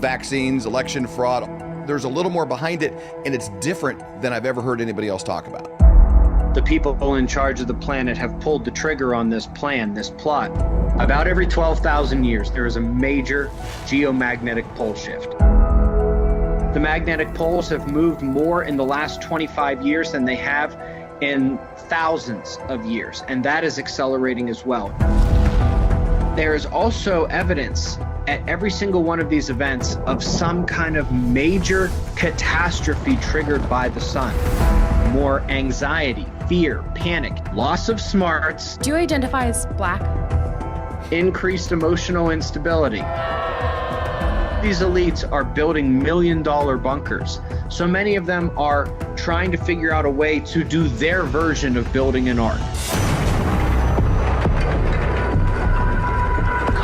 Vaccines, election fraud. There's a little more behind it, and it's different than I've ever heard anybody else talk about. The people in charge of the planet have pulled the trigger on this plan, this plot. About every 12,000 years, there is a major geomagnetic pole shift. The magnetic poles have moved more in the last 25 years than they have in thousands of years, and that is accelerating as well. There is also evidence at every single one of these events of some kind of major catastrophe triggered by the sun. More anxiety, fear, panic, loss of smarts. Do you identify as Black? Increased emotional instability. These elites are building million-dollar bunkers. So many of them are trying to figure out a way to do their version of building an ark.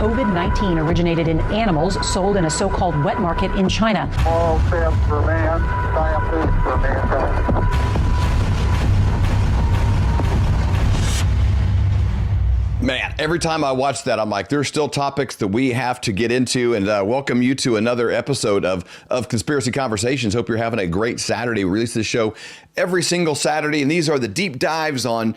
COVID-19 originated in animals sold in a so-called wet market in China. All steps for man, scientists for mankind. Man, every time I watch that, I'm like, there's still topics that we have to get into, and welcome you to another episode of Conspiracy Conversations. Hope you're having a great Saturday. We release this show every single Saturday, and these are the deep dives on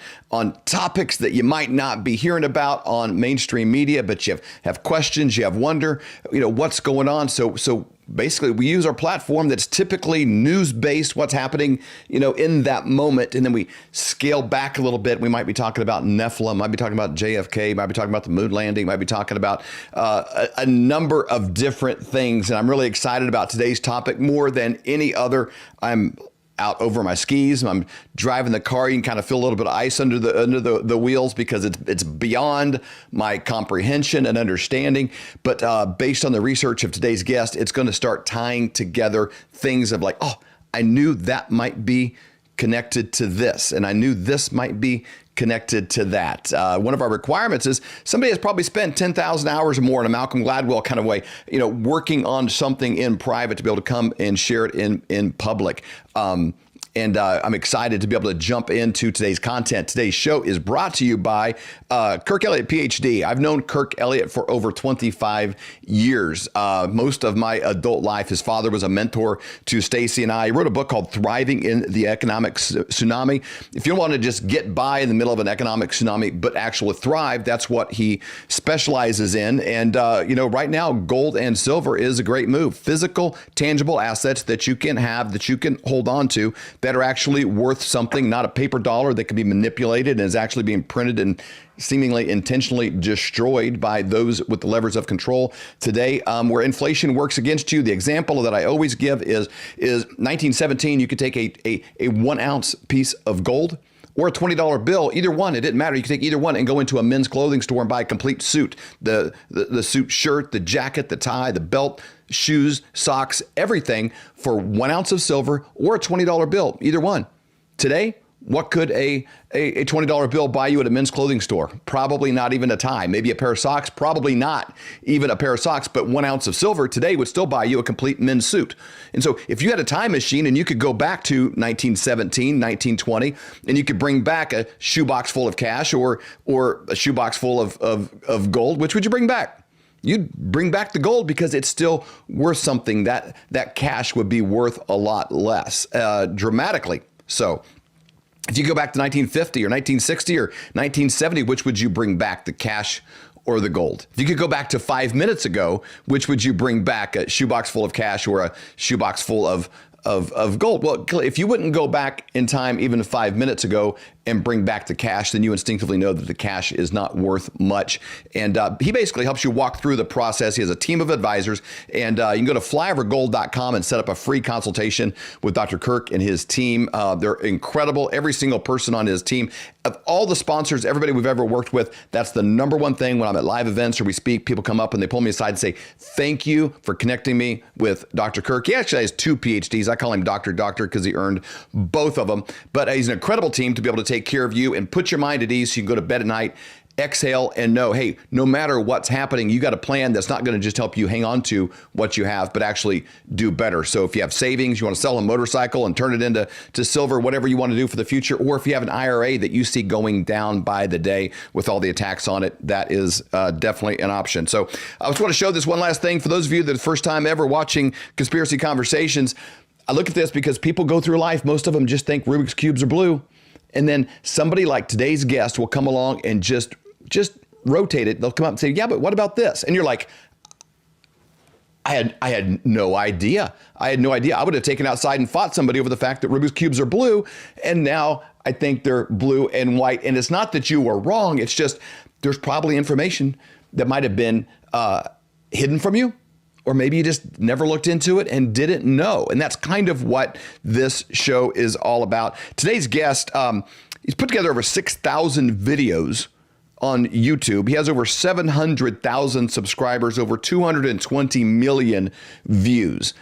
topics that you might not be hearing about on mainstream media, but you have questions, you have wonder, what's going on. So basically, we use our platform that's typically news-based, what's happening, in that moment. And then we scale back a little bit. We might be talking about Nephilim, might be talking about JFK, might be talking about the moon landing, might be talking about a number of different things. And I'm really excited about today's topic more than any other. I'm out over my skis. I'm driving the car. You can kind of feel a little bit of ice under the wheels because it's beyond my comprehension and understanding. But based on the research of today's guest, it's going to start tying together things of like, oh, I knew that might be connected to this, and I knew this might be connected to that. One of our requirements is somebody has probably spent 10,000 hours or more in a Malcolm Gladwell kind of way, working on something in private to be able to come and share it in public. And I'm excited to be able to jump into today's content. Today's show is brought to you by Kirk Elliott, PhD. I've known Kirk Elliott for over 25 years. Most of my adult life, his father was a mentor to Stacy and I. He wrote a book called Thriving in the Economic Tsunami. If you want to just get by in the middle of an economic tsunami, but actually thrive, that's what he specializes in. And, right now, gold and silver is a great move. Physical, tangible assets that you can have, that you can hold on to, that are actually worth something, not a paper dollar that can be manipulated and is actually being printed and seemingly intentionally destroyed by those with the levers of control today, where inflation works against you. The example that I always give is 1917. You could take a 1 ounce piece of gold or a $20 bill, either one. It didn't matter. You could take either one and go into a men's clothing store and buy a complete suit, the suit shirt, the jacket, the tie, the belt, shoes, socks, everything for 1 ounce of silver or a $20 bill, either one. Today, what could a $20 bill buy you at a men's clothing store? Probably not even a tie, maybe a pair of socks, probably not even a pair of socks, but 1 ounce of silver today would still buy you a complete men's suit. And so if you had a time machine and you could go back to 1917, 1920, and you could bring back a shoebox full of cash or a shoebox full of gold, which would you bring back? You'd bring back the gold because it's still worth something. That cash would be worth a lot less, dramatically. So if you go back to 1950 or 1960 or 1970, which would you bring back, the cash or the gold? If you could go back to 5 minutes ago, which would you bring back, a shoebox full of cash or a shoebox full of gold? Well, if you wouldn't go back in time even 5 minutes ago and bring back the cash, then you instinctively know that the cash is not worth much. And he basically helps you walk through the process. He has a team of advisors, and you can go to flyovergold.com and set up a free consultation with Dr. Kirk and his team. They're incredible. Every single person on his team, of all the sponsors, everybody we've ever worked with, that's the number one thing when I'm at live events or we speak, people come up and they pull me aside and say, thank you for connecting me with Dr. Kirk. He actually has 2 PhDs. I call him Dr. because he earned both of them. But he's an incredible team to be able to take care of you and put your mind at ease so you can go to bed at night exhale and know, hey, no matter what's happening, you got a plan that's not going to just help you hang on to what you have, but actually do better. So if you have savings, you want to sell a motorcycle and turn it into silver, whatever you want to do for the future, or if you have an IRA that you see going down by the day with all the attacks on it, that is definitely an option. So I just want to show this one last thing for those of you that are the first time ever watching Conspiracy Conversations. I look at this because people go through life. Most of them just think Rubik's Cubes are blue. And then somebody like today's guest will come along and just rotate it. They'll come up and say, yeah, but what about this? And you're like, I had no idea. I had no idea. I would have taken outside and fought somebody over the fact that Rubik's Cubes are blue. And now I think they're blue and white. And it's not that you were wrong. It's just there's probably information that might have been hidden from you. Or maybe you just never looked into it and didn't know. And that's kind of what this show is all about. Today's guest, he's put together over 6,000 videos on YouTube. He has over 700,000 subscribers, over 220 million views.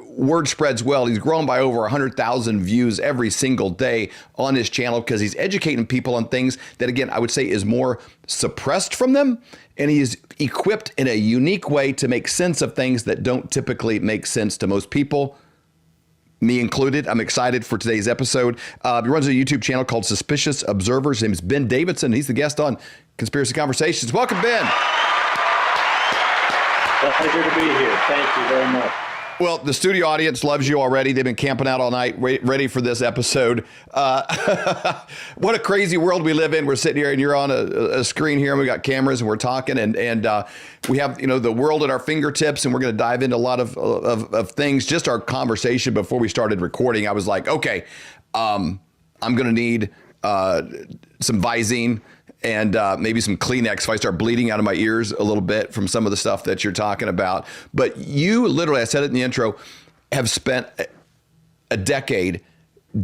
Word spreads well. He's grown by over 100,000 views every single day on his channel because he's educating people on things that, again, I would say is more suppressed from them. And he is equipped in a unique way to make sense of things that don't typically make sense to most people, me included. I'm excited for today's episode. He runs a YouTube channel called Suspicious Observers. His name is Ben Davidson. He's the guest on Conspiracy Conversations. Welcome, Ben. Pleasure to be here. Thank you very much. Well, the studio audience loves you already. They've been camping out all night, ready for this episode. What a crazy world we live in. We're sitting here and you're on a screen here and we got cameras and we're talking and we have, the world at our fingertips and we're going to dive into a lot of things. Just our conversation before we started recording, I was like, okay, I'm going to need some Visine and maybe some Kleenex if I start bleeding out of my ears a little bit from some of the stuff that you're talking about. But you literally, I said it in the intro, have spent a decade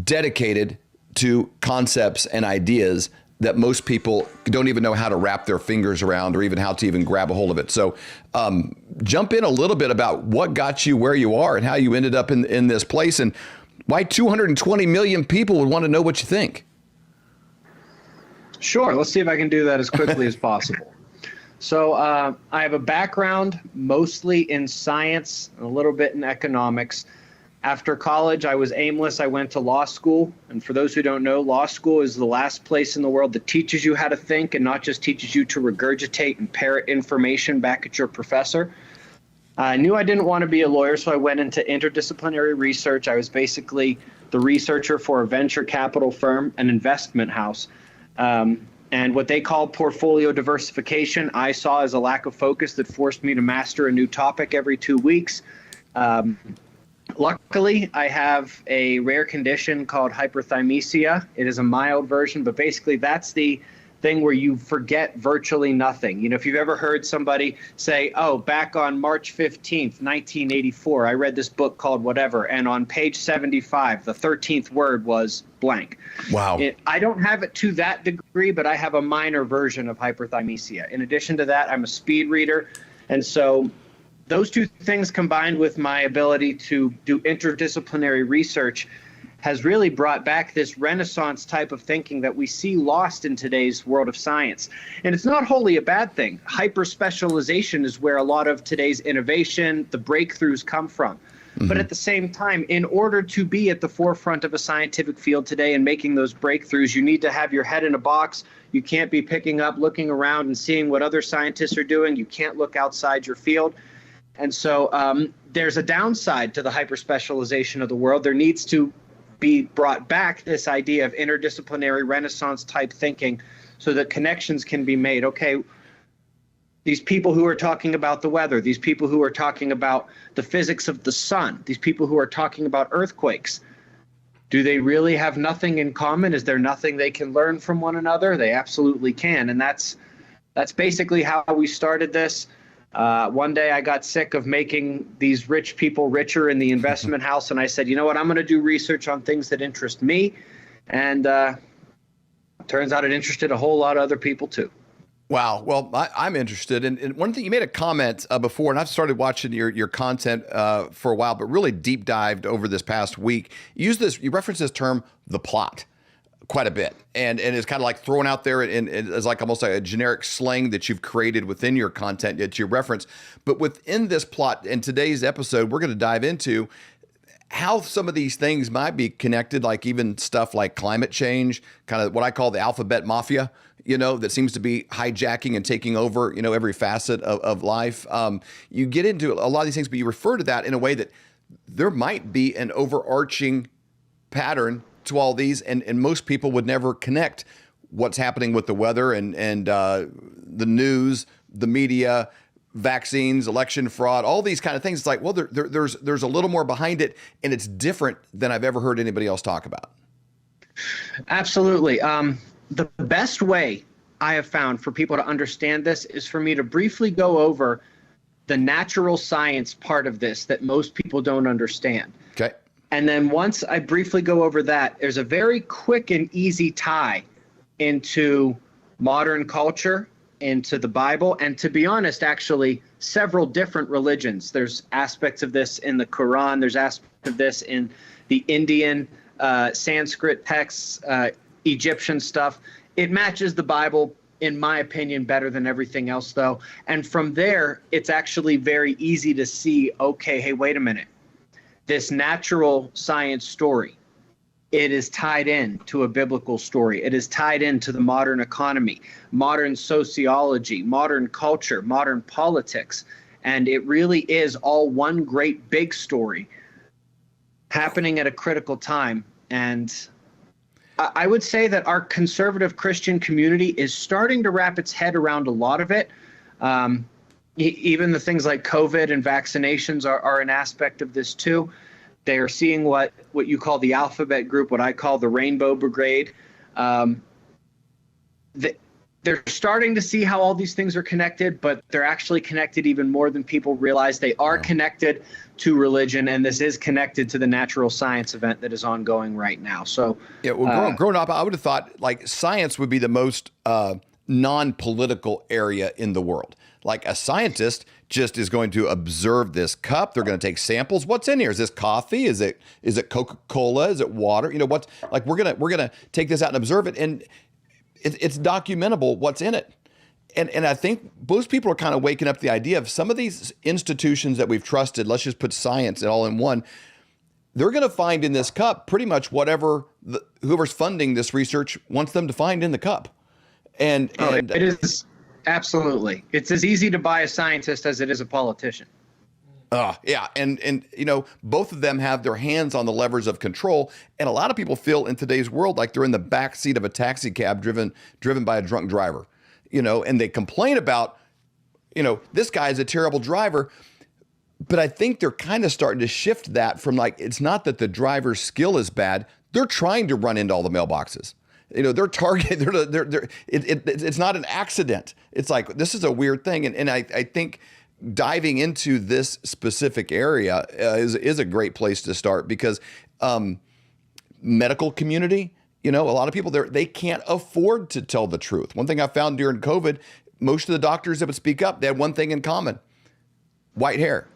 dedicated to concepts and ideas that most people don't even know how to wrap their fingers around or even how to even grab a hold of it. So jump in a little bit about what got you where you are and how you ended up in this place and why 220 million people would want to know what you think. Sure. Let's see if I can do that as quickly as possible. So I have a background mostly in science, and a little bit in economics. After college, I was aimless. I went to law school. And for those who don't know, law school is the last place in the world that teaches you how to think and not just teaches you to regurgitate and parrot information back at your professor. I knew I didn't want to be a lawyer, so I went into interdisciplinary research. I was basically the researcher for a venture capital firm, an investment house. And what they call portfolio diversification, I saw as a lack of focus that forced me to master a new topic every 2 weeks. Luckily, I have a rare condition called hyperthymesia. It is a mild version, but basically that's the thing where you forget virtually nothing. If you've ever heard somebody say, oh, back on March 15th, 1984, I read this book called whatever, and on page 75, the 13th word was blank. Wow. I don't have it to that degree, but I have a minor version of hyperthymesia. In addition to that, I'm a speed reader. And so those two things combined with my ability to do interdisciplinary research has really brought back this Renaissance type of thinking that we see lost in today's world of science. And it's not wholly a bad thing. Hyper-specialization is where a lot of today's innovation, the breakthroughs come from. Mm-hmm. But at the same time, in order to be at the forefront of a scientific field today and making those breakthroughs, you need to have your head in a box. You can't be picking up, looking around and seeing what other scientists are doing. You can't look outside your field. And so there's a downside to the hyper-specialization of the world. There needs to be brought back this idea of interdisciplinary Renaissance type thinking so that connections can be made. Okay, these people who are talking about the weather, these people who are talking about the physics of the sun, these people who are talking about earthquakes, do they really have nothing in common? Is there nothing they can learn from one another? They absolutely can. And that's basically how we started this. One day I got sick of making these rich people richer in the investment house, and I said, you know what, I'm going to do research on things that interest me. And turns out it interested a whole lot of other people too. Wow. Well, I'm interested. And one thing, you made a comment before, and I've started watching your content for a while, but really deep dived over this past week. You referenced this term, the plot. quite a bit, and it's kind of like thrown out there and it's like almost like a generic slang that you've created within your content that you reference. But within this plot in today's episode, we're going to dive into how some of these things might be connected, like even stuff like climate change, kind of what I call the Alphabet Mafia, that seems to be hijacking and taking over, every facet of life. You get into a lot of these things, but you refer to that in a way that there might be an overarching pattern to all these, and most people would never connect what's happening with the weather and the news, the media, vaccines, election fraud, all these kind of things. It's like, well, there's a little more behind it, and it's different than I've ever heard anybody else talk about. Absolutely. The best way I have found for people to understand this is for me to briefly go over the natural science part of this that most people don't understand. Okay. And then once I briefly go over that, there's a very quick and easy tie into modern culture, into the Bible, and to be honest, actually, several different religions. There's aspects of this in the Quran. There's aspects of this in the Indian, Sanskrit texts, Egyptian stuff. It matches the Bible, in my opinion, better than everything else, though. And from there, it's actually very easy to see, okay, hey, wait a minute. This natural science story, it is tied in to a biblical story. It is tied into the modern economy, modern sociology, modern culture, modern politics. And it really is all one great big story happening at a critical time. And I would say that our conservative Christian community is starting to wrap its head around a lot of it. Even the things like COVID and vaccinations are an aspect of this too. They are seeing what you call the Alphabet Group, what I call the Rainbow Brigade. They're starting to see how all these things are connected, but they're actually connected even more than people realize. They are connected to religion, and this is connected to the natural science event that is ongoing right now. So, yeah, well, growing up, I would have thought like science would be the most non-political area in the world. Like a scientist just is going to observe this cup. They're going to take samples. What's in here? Is this coffee? Is it Coca-Cola? Is it water? What's like we're gonna take this out and observe it, and it's documentable what's in it. And I think most people are kind of waking up to the idea of some of these institutions that we've trusted. Let's just put science all in one. They're going to find in this cup pretty much whatever whoever's funding this research wants them to find in the cup. And it is. Absolutely. It's as easy to buy a scientist as it is a politician. Yeah. And both of them have their hands on the levers of control. And a lot of people feel in today's world like they're in the back seat of a taxi cab driven by a drunk driver, and they complain about, this guy is a terrible driver. But I think they're kind of starting to shift that from like, it's not that the driver's skill is bad. They're trying to run into all the mailboxes. They're target. It's not an accident. It's like, this is a weird thing. And I think diving into this specific area is a great place to start because medical community, a lot of people there, they can't afford to tell the truth. One thing I found during COVID, most of the doctors that would speak up, they had one thing in common: white hair.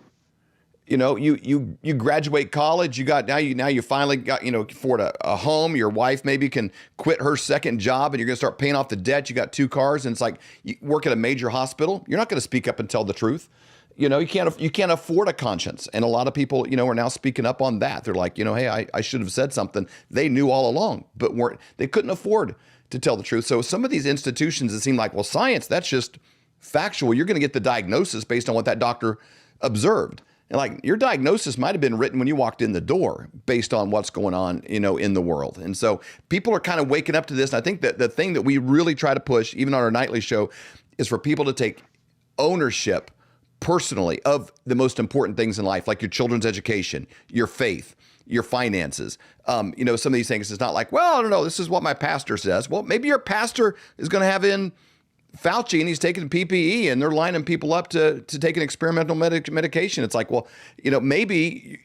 You graduate college, now you finally got, afford a home. Your wife maybe can quit her second job and you're going to start paying off the debt. You got 2 cars and it's like you work at a major hospital. You're not going to speak up and tell the truth. You can't afford a conscience. And a lot of people, are now speaking up on that. They're like, hey, I should have said something. They knew all along, but they couldn't afford to tell the truth. So some of these institutions, it seem like, well, science, that's just factual. You're going to get the diagnosis based on what that doctor observed. And like your diagnosis might have been written when you walked in the door based on what's going on, in the world. And so people are kind of waking up to this. And I think that the thing that we really try to push, even on our nightly show, is for people to take ownership personally of the most important things in life, like your children's education, your faith, your finances. Some of these things, it's not like, well, I don't know, this is what my pastor says. Well, maybe your pastor is going to have in Fauci and he's taking PPE and they're lining people up to take an experimental medication. It's like, well, maybe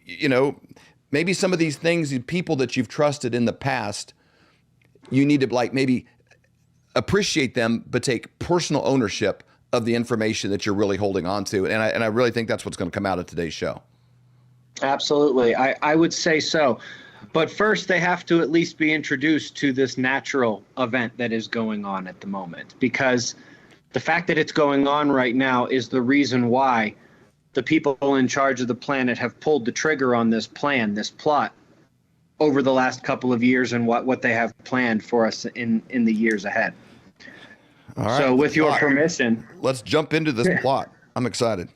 some of these things, people that you've trusted in the past, you need to like maybe appreciate them, but take personal ownership of the information that you're really holding on to. And I really think that's what's going to come out of today's show. Absolutely. I would say so. But first, they have to at least be introduced to this natural event that is going on at the moment, because the fact that it's going on right now is the reason why the people in charge of the planet have pulled the trigger on this plan, this plot, over the last couple of years, and what they have planned for us in the years ahead. All right, so with your permission, let's jump into this plot. I'm excited.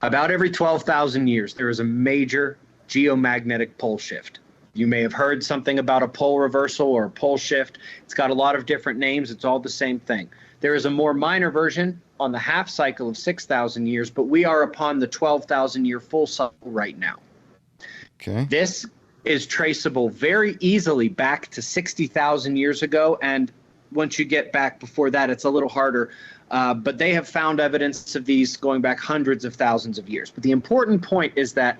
About every 12,000 years, there is a major geomagnetic pole shift. You may have heard something about a pole reversal or a pole shift. It's got a lot of different names. It's all the same thing. There is a more minor version on the half cycle of 6,000 years, but we are upon the 12,000 year full cycle right now. Okay. This is traceable very easily back to 60,000 years ago, and once you get back before that, it's a little harder. But they have found evidence of these going back hundreds of thousands of years. But the important point is that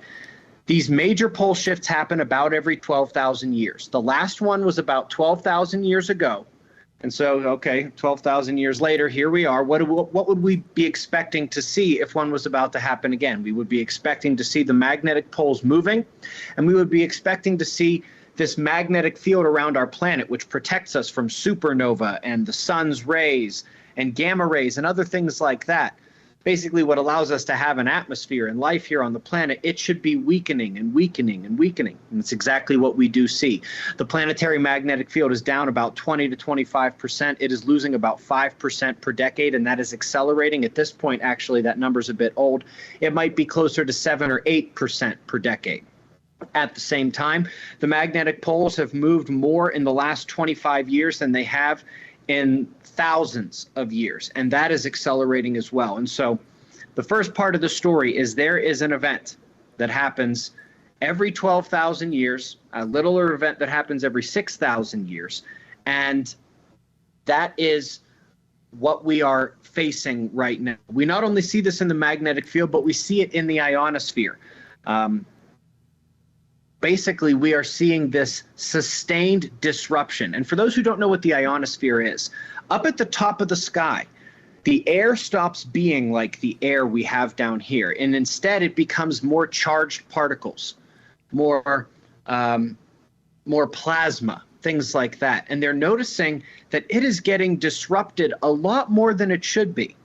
these major pole shifts happen about every 12,000 years. The last one was about 12,000 years ago. And so, okay, 12,000 years later, here we are. What would we be expecting to see if one was about to happen again? We would be expecting to see the magnetic poles moving, and we would be expecting to see this magnetic field around our planet, which protects us from supernova and the sun's rays and gamma rays and other things like that. Basically, what allows us to have an atmosphere and life here on the planet, it should be weakening and weakening and weakening. And it's exactly what we do see. The planetary magnetic field is down about 20 to 25%. It is losing about 5% per decade, and that is accelerating. At this point, actually, that number's a bit old. It might be closer to 7 or 8% per decade. At the same time, the magnetic poles have moved more in the last 25 years than they have in thousands of years, and that is accelerating as well. And so the first part of the story is there is an event that happens every 12,000 years, a littler event that happens every 6,000 years, and that is what we are facing right now. We not only see this in the magnetic field, but we see it in the ionosphere. Basically, we are seeing this sustained disruption. And for those who don't know what the ionosphere is, up at the top of the sky, the air stops being like the air we have down here. And instead, it becomes more charged particles, more plasma, things like that. And they're noticing that it is getting disrupted a lot more than it should be.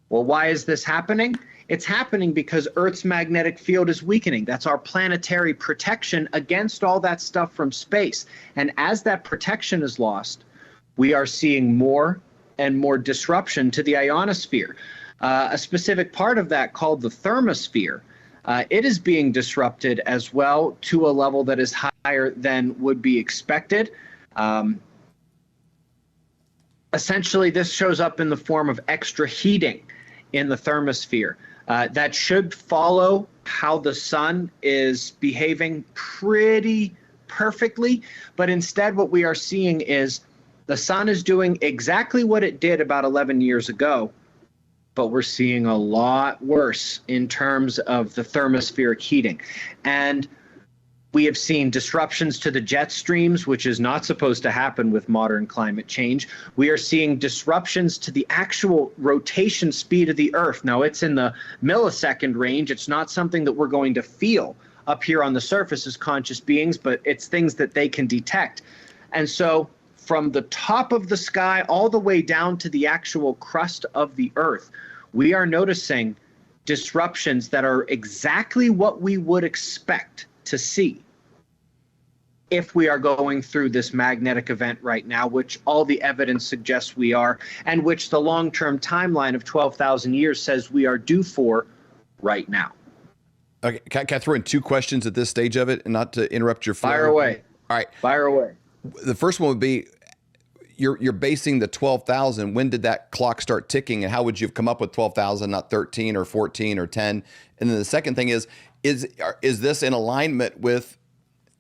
Well, why is this happening? It's happening because Earth's magnetic field is weakening. That's our planetary protection against all that stuff from space. And as that protection is lost, we are seeing more and more disruption to the ionosphere. A specific part of that called the thermosphere, it is being disrupted as well to a level that is higher than would be expected. Essentially, this shows up in the form of extra heating in the thermosphere. That should follow how the sun is behaving pretty perfectly, but instead what we are seeing is the sun is doing exactly what it did about 11 years ago, but we're seeing a lot worse in terms of the thermospheric heating. And we have seen disruptions to the jet streams, which is not supposed to happen with modern climate change. We are seeing disruptions to the actual rotation speed of the Earth. Now, it's in the millisecond range. It's not something that we're going to feel up here on the surface as conscious beings, but it's things that they can detect. And so from the top of the sky all the way down to the actual crust of the Earth, we are noticing disruptions that are exactly what we would expect to see if we are going through this magnetic event right now, which all the evidence suggests we are, and which the long-term timeline of 12,000 years says we are due for right now. Okay, can I throw in two questions at this stage of it, and not to interrupt your flow? Fire away. All right. Fire away. The first one would be, you're basing the 12,000. When did that clock start ticking, and how would you have come up with 12,000, not 13 or 14 or 10? And then the second thing is this in alignment with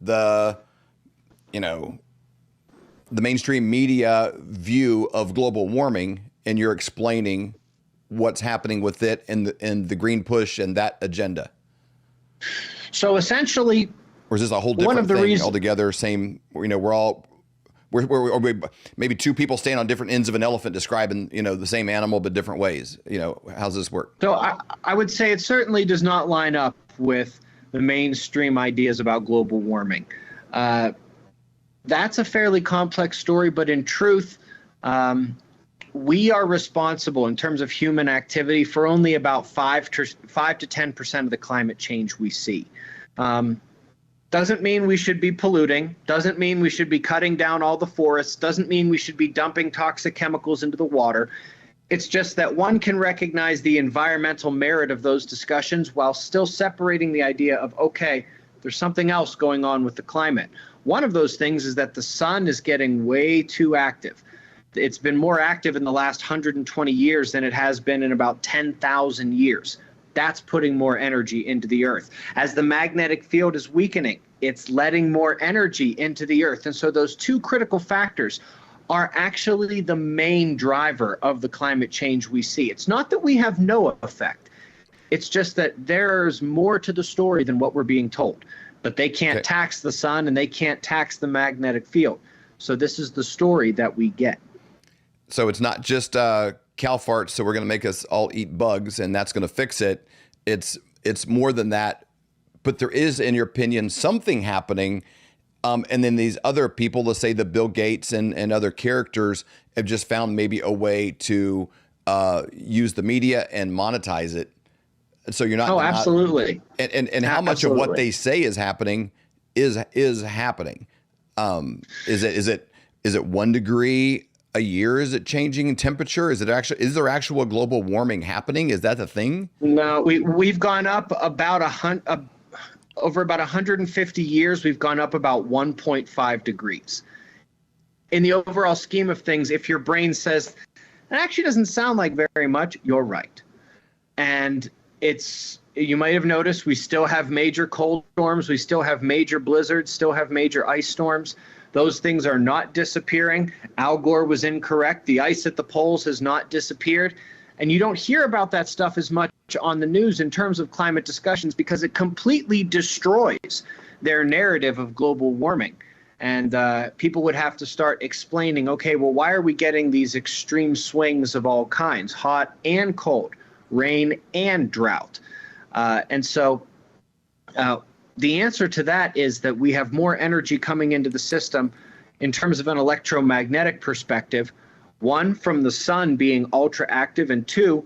the mainstream media view of global warming, and you're explaining what's happening with it and the green push and that agenda? So essentially, or is this a whole different thing altogether? Same, we're maybe two people stand on different ends of an elephant describing, the same animal, but different ways. How's this work? So I would say it certainly does not line up with the mainstream ideas about global warming. That's a fairly complex story, but in truth, we are responsible in terms of human activity for only about 5 to 10% of the climate change we see. Doesn't mean we should be polluting, doesn't mean we should be cutting down all the forests, doesn't mean we should be dumping toxic chemicals into the water. It's just that one can recognize the environmental merit of those discussions while still separating the idea of, okay, there's something else going on with the climate. One of those things is that the sun is getting way too active. It's been more active in the last 120 years than it has been in about 10,000 years. That's putting more energy into the earth. As the magnetic field is weakening, it's letting more energy into the earth. And so those two critical factors are actually the main driver of the climate change we see. It's not that we have no effect. It's just that there's more to the story than what we're being told. But they can't tax the sun and they can't tax the magnetic field. So this is the story that we get. So it's not just cow farts, so we're going to make us all eat bugs and that's going to fix it. It's more than that. But there is, in your opinion, something happening. And then these other people, let's say the Bill Gates and other characters, have just found maybe a way to use the media and monetize it. So you're not. Oh, absolutely. And how much of what they say is happening is happening. Is it 1 degree a year? Is it changing in temperature? Is there actual global warming happening? Is that the thing? No, we've gone up about over about 150 years. We've gone up about 1.5 degrees. In the overall scheme of things, if your brain says it actually doesn't sound like very much, you're right. And you might have noticed we still have major cold storms, we still have major blizzards, still have major ice storms. Those things are not disappearing. Al Gore was incorrect. The ice at the poles has not disappeared. And you don't hear about that stuff as much on the news in terms of climate discussions because it completely destroys their narrative of global warming. And people would have to start explaining, okay, well, why are we getting these extreme swings of all kinds, hot and cold, rain and drought? And so the answer to that is that we have more energy coming into the system in terms of an electromagnetic perspective. One, from the sun being ultra active, and two,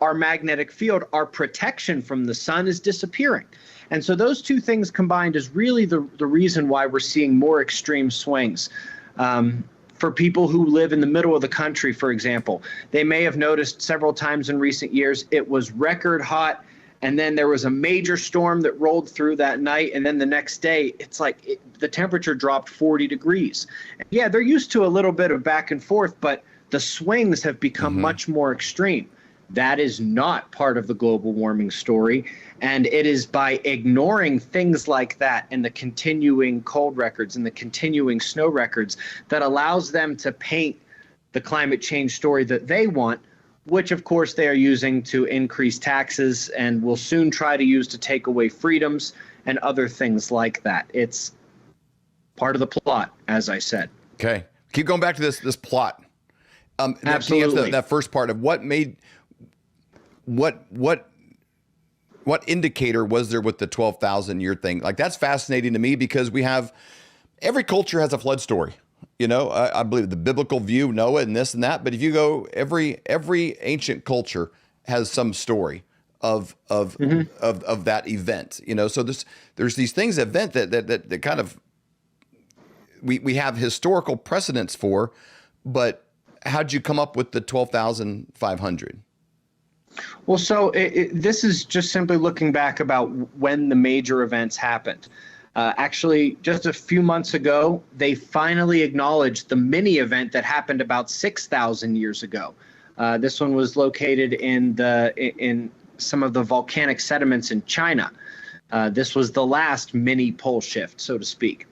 our magnetic field, our protection from the sun is disappearing. And so those two things combined is really the reason why we're seeing more extreme swings. For people who live in the middle of the country, for example, they may have noticed several times in recent years it was record hot, and then there was a major storm that rolled through that night, and then the next day it's like the temperature dropped 40 degrees. Yeah, they're used to a little bit of back and forth, but the swings have become much more extreme. That is not part of the global warming story, and it is by ignoring things like that and the continuing cold records and the continuing snow records that allows them to paint the climate change story that they want, which of course they are using to increase taxes and will soon try to use to take away freedoms and other things like that. It's part of the plot, as I said. Okay. Keep going back to this plot. Absolutely. That first part of what indicator was there with the 12,000 year thing? Like, that's fascinating to me because every culture has a flood story. You know, I believe the biblical view, Noah and this and that. But if you go, every ancient culture has some story of that event. You know, so there's these things that kind of we have historical precedents for. But how'd you come up with the 12,500? Well, so this is just simply looking back about when the major events happened. Actually, just a few months ago, they finally acknowledged the mini event that happened about 6,000 years ago. This one was located in some of the volcanic sediments in China. This was the last mini pole shift, so to speak.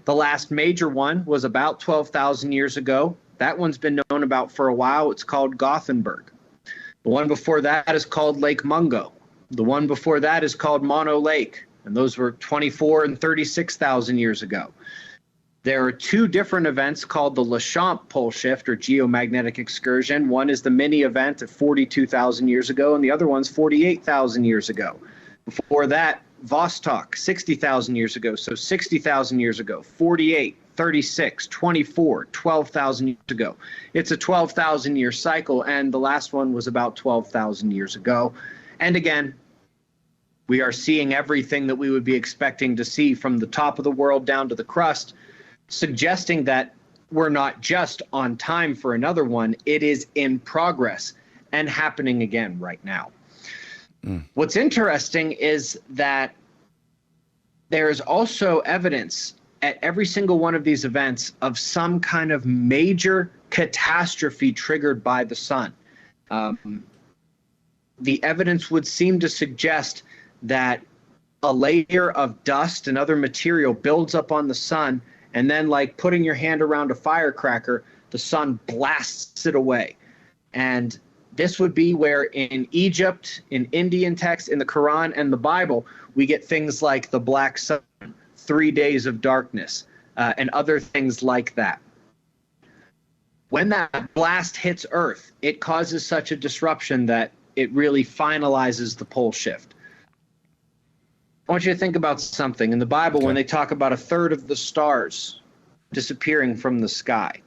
The last major one was about 12,000 years ago. That one's been known about for a while. It's called Gothenburg. The one before that is called Lake Mungo. The one before that is called Mono Lake. And those were 24 and 36,000 years ago. There are two different events called the Lachamp pole shift or geomagnetic excursion. One is the mini event of 42,000 years ago, and the other one's 48,000 years ago. Before that, Vostok, 60,000 years ago. So 60,000 years ago, 48, 36, 24, 12,000 years ago. It's a 12,000 year cycle, and the last one was about 12,000 years ago. And again, we are seeing everything that we would be expecting to see from the top of the world down to the crust, suggesting that we're not just on time for another one. It is in progress and happening again right now. What's interesting is that there is also evidence at every single one of these events of some kind of major catastrophe triggered by the sun. The evidence would seem to suggest that a layer of dust and other material builds up on the sun, and then, like putting your hand around a firecracker, the sun blasts it away. And this would be where in Egypt, in Indian texts, in the Quran and the Bible, we get things like the black sun, 3 days of darkness, and other things like that. When that blast hits Earth, it causes such a disruption that it really finalizes the pole shift. I want you to think about something. In the Bible, when they talk about a third of the stars disappearing from the sky,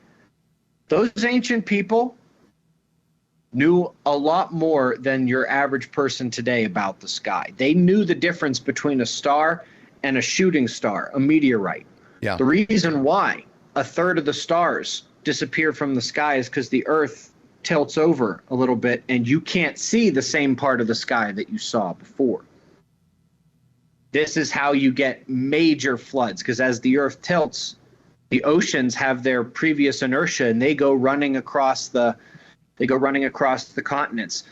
those ancient people knew a lot more than your average person today about the sky. They knew the difference between a star and a shooting star, a meteorite. Yeah. The reason why a third of the stars disappear from the sky is because the Earth tilts over a little bit and you can't see the same part of the sky that you saw before. This is how you get major floods, because as the Earth tilts, the oceans have their previous inertia and they go running across the continents.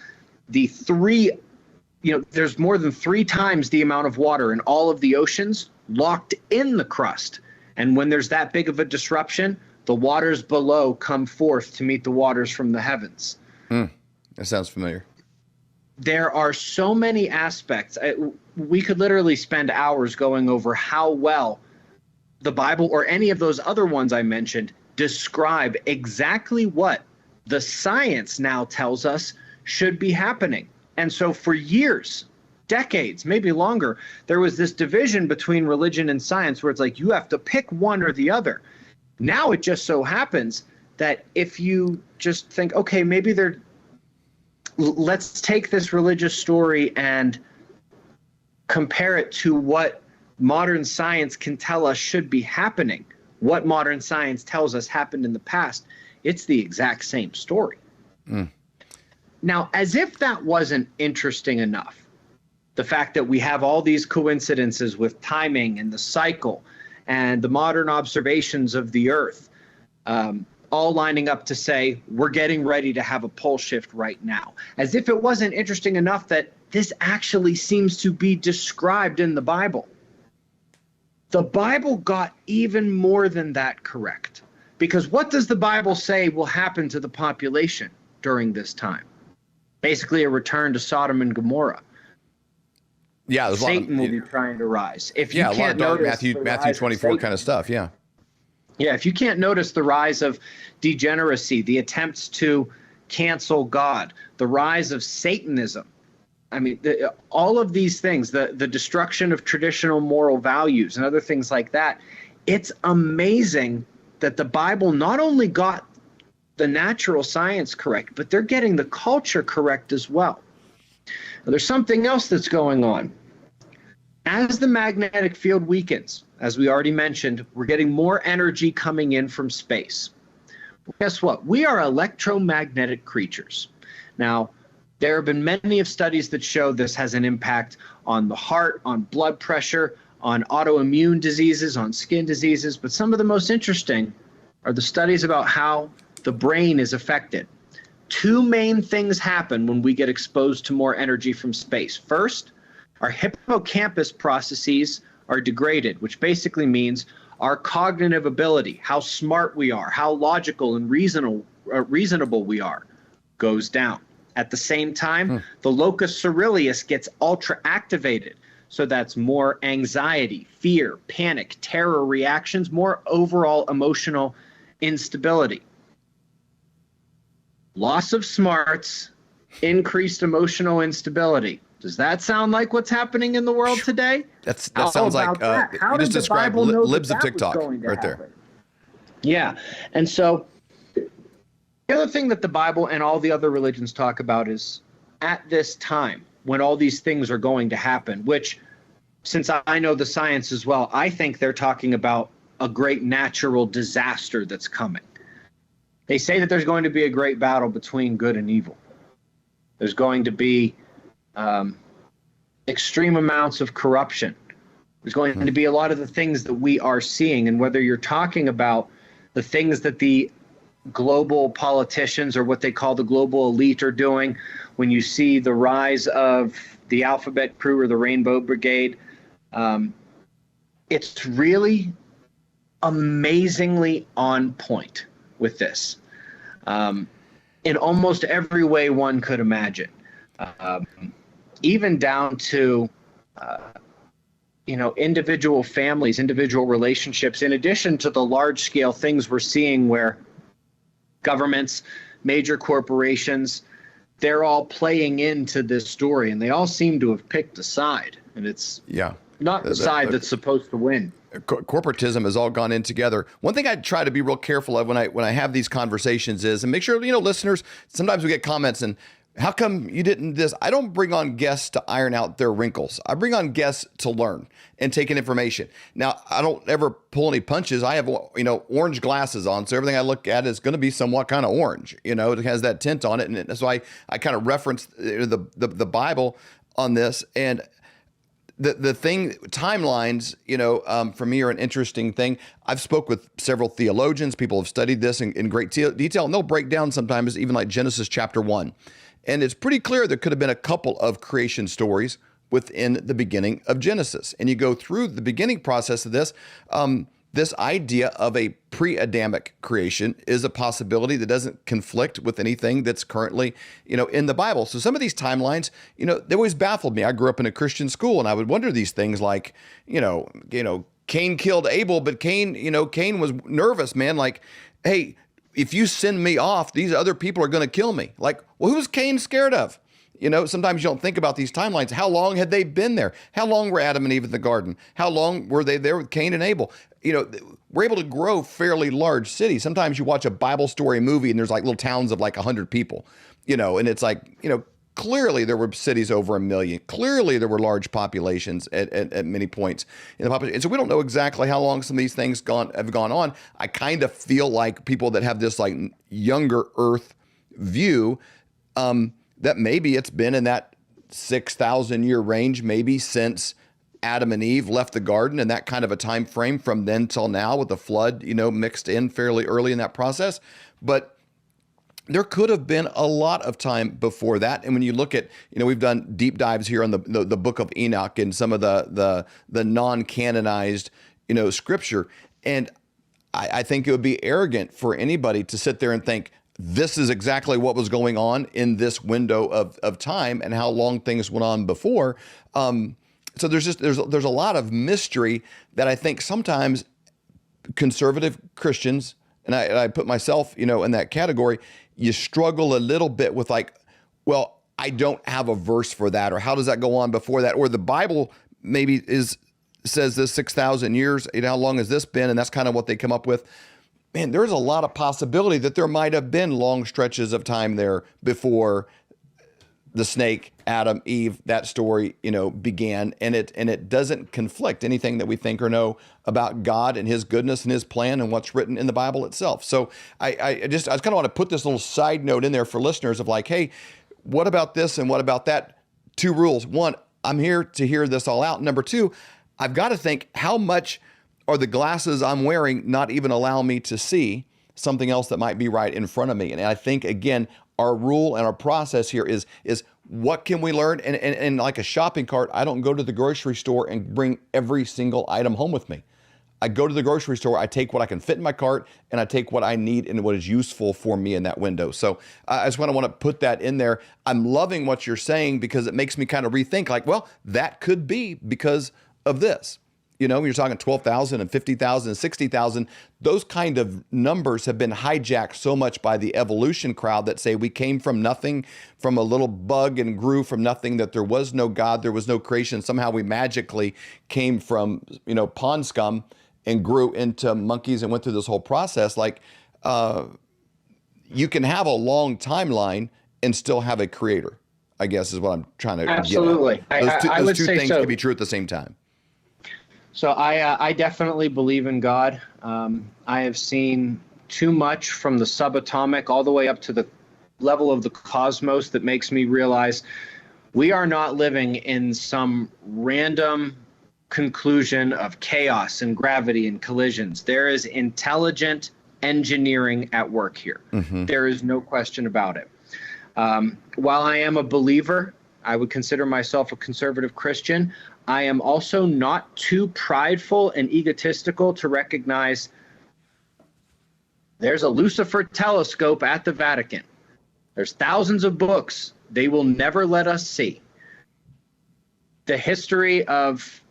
There's more than 3 times the amount of water in all of the oceans locked in the crust. And when there's that big of a disruption, the waters below come forth to meet the waters from the heavens. That sounds familiar. There are so many aspects. We could literally spend hours going over how well the Bible or any of those other ones I mentioned describe exactly what the science now tells us should be happening. And so for years, decades, maybe longer, there was this division between religion and science where it's like you have to pick one or the other. Now it just so happens that if you just think, okay, maybe let's take this religious story and compare it to what modern science can tell us should be happening, what modern science tells us happened in the past, it's the exact same story. Now, as if that wasn't interesting enough, the fact that we have all these coincidences with timing and the cycle and the modern observations of the Earth, all lining up to say, we're getting ready to have a pole shift right now. As if it wasn't interesting enough that this actually seems to be described in the Bible. The Bible got even more than that correct. Because what does the Bible say will happen to the population during this time? Basically a return to Sodom and Gomorrah. Yeah, there's Satan will be trying to rise. If you can't notice Matthew 24 kind of stuff, yeah. Yeah, if you can't notice the rise of degeneracy, the attempts to cancel God, the rise of Satanism, I mean, all of these things, the destruction of traditional moral values and other things like that, it's amazing that the Bible not only got the natural science correct, but they're getting the culture correct as well. Now, there's something else that's going on. As the magnetic field weakens, as we already mentioned, we're getting more energy coming in from space. Well, guess what? We are electromagnetic creatures. Now, there have been many of studies that show this has an impact on the heart, on blood pressure, on autoimmune diseases, on skin diseases, but some of the most interesting are the studies about how the brain is affected. 2 main things happen when we get exposed to more energy from space. First, our hippocampus processes are degraded, which basically means our cognitive ability, how smart we are, how logical and reasonable we are, goes down. At the same time, the locus coeruleus gets ultra activated. So that's more anxiety, fear, panic, terror reactions, more overall emotional instability. Loss of smarts, increased emotional instability. Does that sound like what's happening in the world today? That How sounds like about that? How you did just the described Bible know libs that of that was TikTok going to right happen? there. Yeah. And so the other thing that the Bible and all the other religions talk about is at this time when all these things are going to happen, which, since I know the science as well, I think they're talking about a great natural disaster that's coming. They say that there's going to be a great battle between good and evil. There's going to be extreme amounts of corruption. There's going to be a lot of the things that we are seeing. And whether you're talking about the things that the global politicians or what they call the global elite are doing, when you see the rise of the Alphabet crew or the Rainbow Brigade, it's really amazingly on point with this in almost every way one could imagine, even down to individual families, individual relationships, in addition to the large scale things we're seeing where governments, major corporations, they're all playing into this story, and they all seem to have picked a side, and it's not the side that's supposed to win. Corporatism has all gone in together. One thing I try to be real careful of when I have these conversations is, and make sure, listeners, sometimes we get comments and how come you didn't this? I don't bring on guests to iron out their wrinkles. I bring on guests to learn and take in information. Now, I don't ever pull any punches. I have, orange glasses on. So everything I look at is going to be somewhat kind of orange. It has that tint on it. And that's why I kind of reference the Bible on this. And the thing, timelines, for me are an interesting thing. I've spoke with several theologians. People have studied this in great detail, and they'll break down sometimes even like Genesis chapter 1. And it's pretty clear there could have been a couple of creation stories within the beginning of Genesis. And you go through the beginning process of this, this idea of a pre-Adamic creation is a possibility that doesn't conflict with anything that's currently, in the Bible. So some of these timelines, they always baffled me. I grew up in a Christian school, and I would wonder these things like, Cain killed Abel, but Cain was nervous, man. Like, hey, if you send me off, these other people are going to kill me. Like, well, who's Cain scared of? Sometimes you don't think about these timelines. How long had they been there? How long were Adam and Eve in the garden? How long were they there with Cain and Abel? We're able to grow fairly large cities. Sometimes you watch a Bible story movie and there's like little towns of like 100 people, and it's like, clearly there were cities over 1 million. Clearly there were large populations at many points in the population. And so we don't know exactly how long some of these things have gone on. I kind of feel like people that have this like younger earth view, that maybe it's been in that 6,000 year range, maybe since Adam and Eve left the garden, and that kind of a time frame from then till now with the flood, mixed in fairly early in that process. But there could have been a lot of time before that. And when you look at, we've done deep dives here on the Book of Enoch and some of the non-canonized, scripture. And I think it would be arrogant for anybody to sit there and think, this is exactly what was going on in this window of time and how long things went on before. So there's a lot of mystery that I think sometimes conservative Christians, and I put myself, in that category, you struggle a little bit with like, well, I don't have a verse for that, or how does that go on before that? Or the Bible maybe says this 6,000 years, how long has this been? And that's kind of what they come up with. Man, there's a lot of possibility that there might have been long stretches of time there before the snake, Adam, Eve, that story, began, and it doesn't conflict anything that we think or know about God and his goodness and his plan and what's written in the Bible itself. So I just kind of want to put this little side note in there for listeners of like, hey, what about this and what about that? 2 rules. 1, I'm here to hear this all out. Number 2, I've got to think, how much are the glasses I'm wearing not even allow me to see something else that might be right in front of me? And I think, again, our rule and our process here is what can we learn? And like a shopping cart, I don't go to the grocery store and bring every single item home with me. I go to the grocery store, I take what I can fit in my cart, and I take what I need and what is useful for me in that window. So I just want to put that in there. I'm loving what you're saying because it makes me kind of rethink like, well, that could be because of this. You know, when you're talking 12,000 and 50,000 and 60,000, those kind of numbers have been hijacked so much by the evolution crowd that say we came from nothing, from a little bug and grew from nothing, that there was no God, there was no creation. Somehow we magically came from, you know, pond scum and grew into monkeys and went through this whole process. Like, you can have a long timeline and still have a creator, I guess is what I'm trying to Absolutely. get at. I would those two say things so. can be true at the same time. So I definitely believe in God. I have seen too much from the subatomic all the way up to the level of the cosmos that makes me realize we are not living in some random conclusion of chaos and gravity and collisions. There is intelligent engineering at work here. There is no question about it. While I am a believer, I would consider myself a conservative Christian. I am also not too prideful and egotistical to recognize there's a Lucifer telescope at the Vatican. There's thousands of books they will never let us see. The history of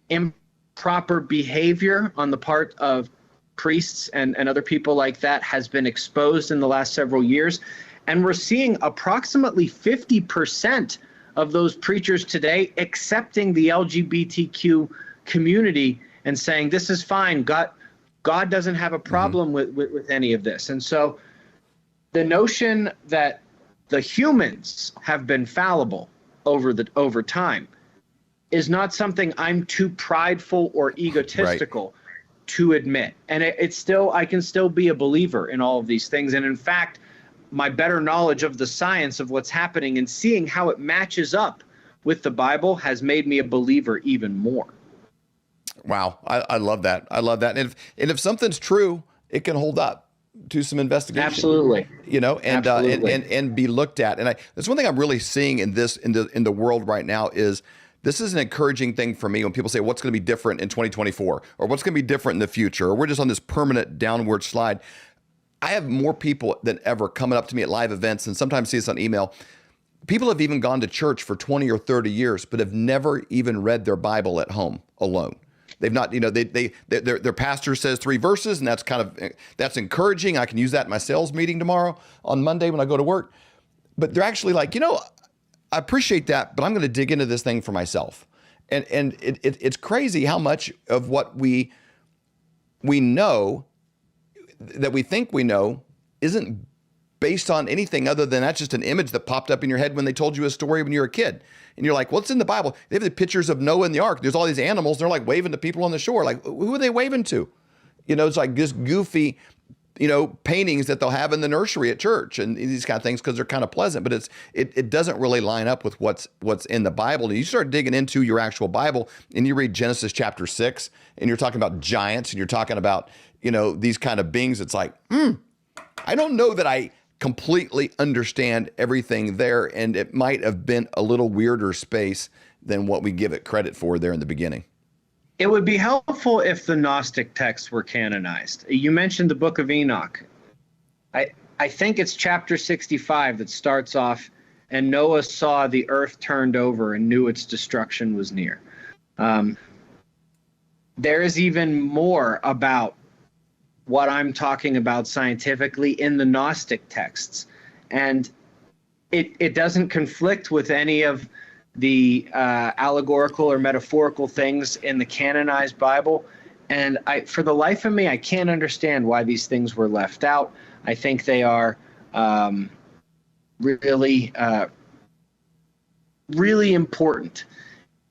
improper behavior on the part of priests and other people like that has been exposed in the last several years. And we're seeing approximately 50% of those preachers today accepting the LGBTQ community and saying, this is fine. God doesn't have a problem with any of this. And so the notion that the humans have been fallible over time is not something I'm too prideful or egotistical to admit. And it's still, I can still be a believer in all of these things. And in fact, my better knowledge of the science of what's happening and seeing how it matches up with the Bible has made me a believer even more. Wow. I love that. I love that. And if something's true, it can hold up to some investigation. Absolutely. You know, and Absolutely. and be looked at. And that's one thing I'm really seeing in the world right now is this is an encouraging thing for me when people say, what's going to be different in 2024 or what's going to be different in the future, or we're just on this permanent downward slide. I have more people than ever coming up to me at live events and sometimes see us on email. People have even gone to church for 20 or 30 years, but have never even read their Bible at home alone. They've not, you know, their pastor says 3 verses, and that's encouraging. I can use that in my sales meeting tomorrow on Monday when I go to work. But they're actually like, you know, I appreciate that, but I'm going to dig into this thing for myself. And it's crazy how much of what we know, that we think we know, isn't based on anything other than that's just an image that popped up in your head when they told you a story when you were a kid. And you're like, well, it's in the Bible. They have the pictures of Noah and the ark. There's all these animals. They're like waving to people on the shore. Like, who are they waving to? You know, it's like this goofy, you know, paintings that they'll have in the nursery at church and these kind of things because they're kind of pleasant, but it doesn't really line up with what's in the Bible. And you start digging into your actual Bible and you read Genesis chapter 6 and you're talking about giants and you're talking about, you know, these kind of beings. It's like, I don't know that I completely understand everything there. And it might have been a little weirder space than what we give it credit for there in the beginning. It would be helpful if the Gnostic texts were canonized. You mentioned the Book of Enoch. I think it's chapter 65 that starts off, and Noah saw the earth turned over and knew its destruction was near. There is even more about what I'm talking about scientifically in the Gnostic texts. And it doesn't conflict with any of the allegorical or metaphorical things in the canonized Bible. And for the life of me, I can't understand why these things were left out. I think they are really important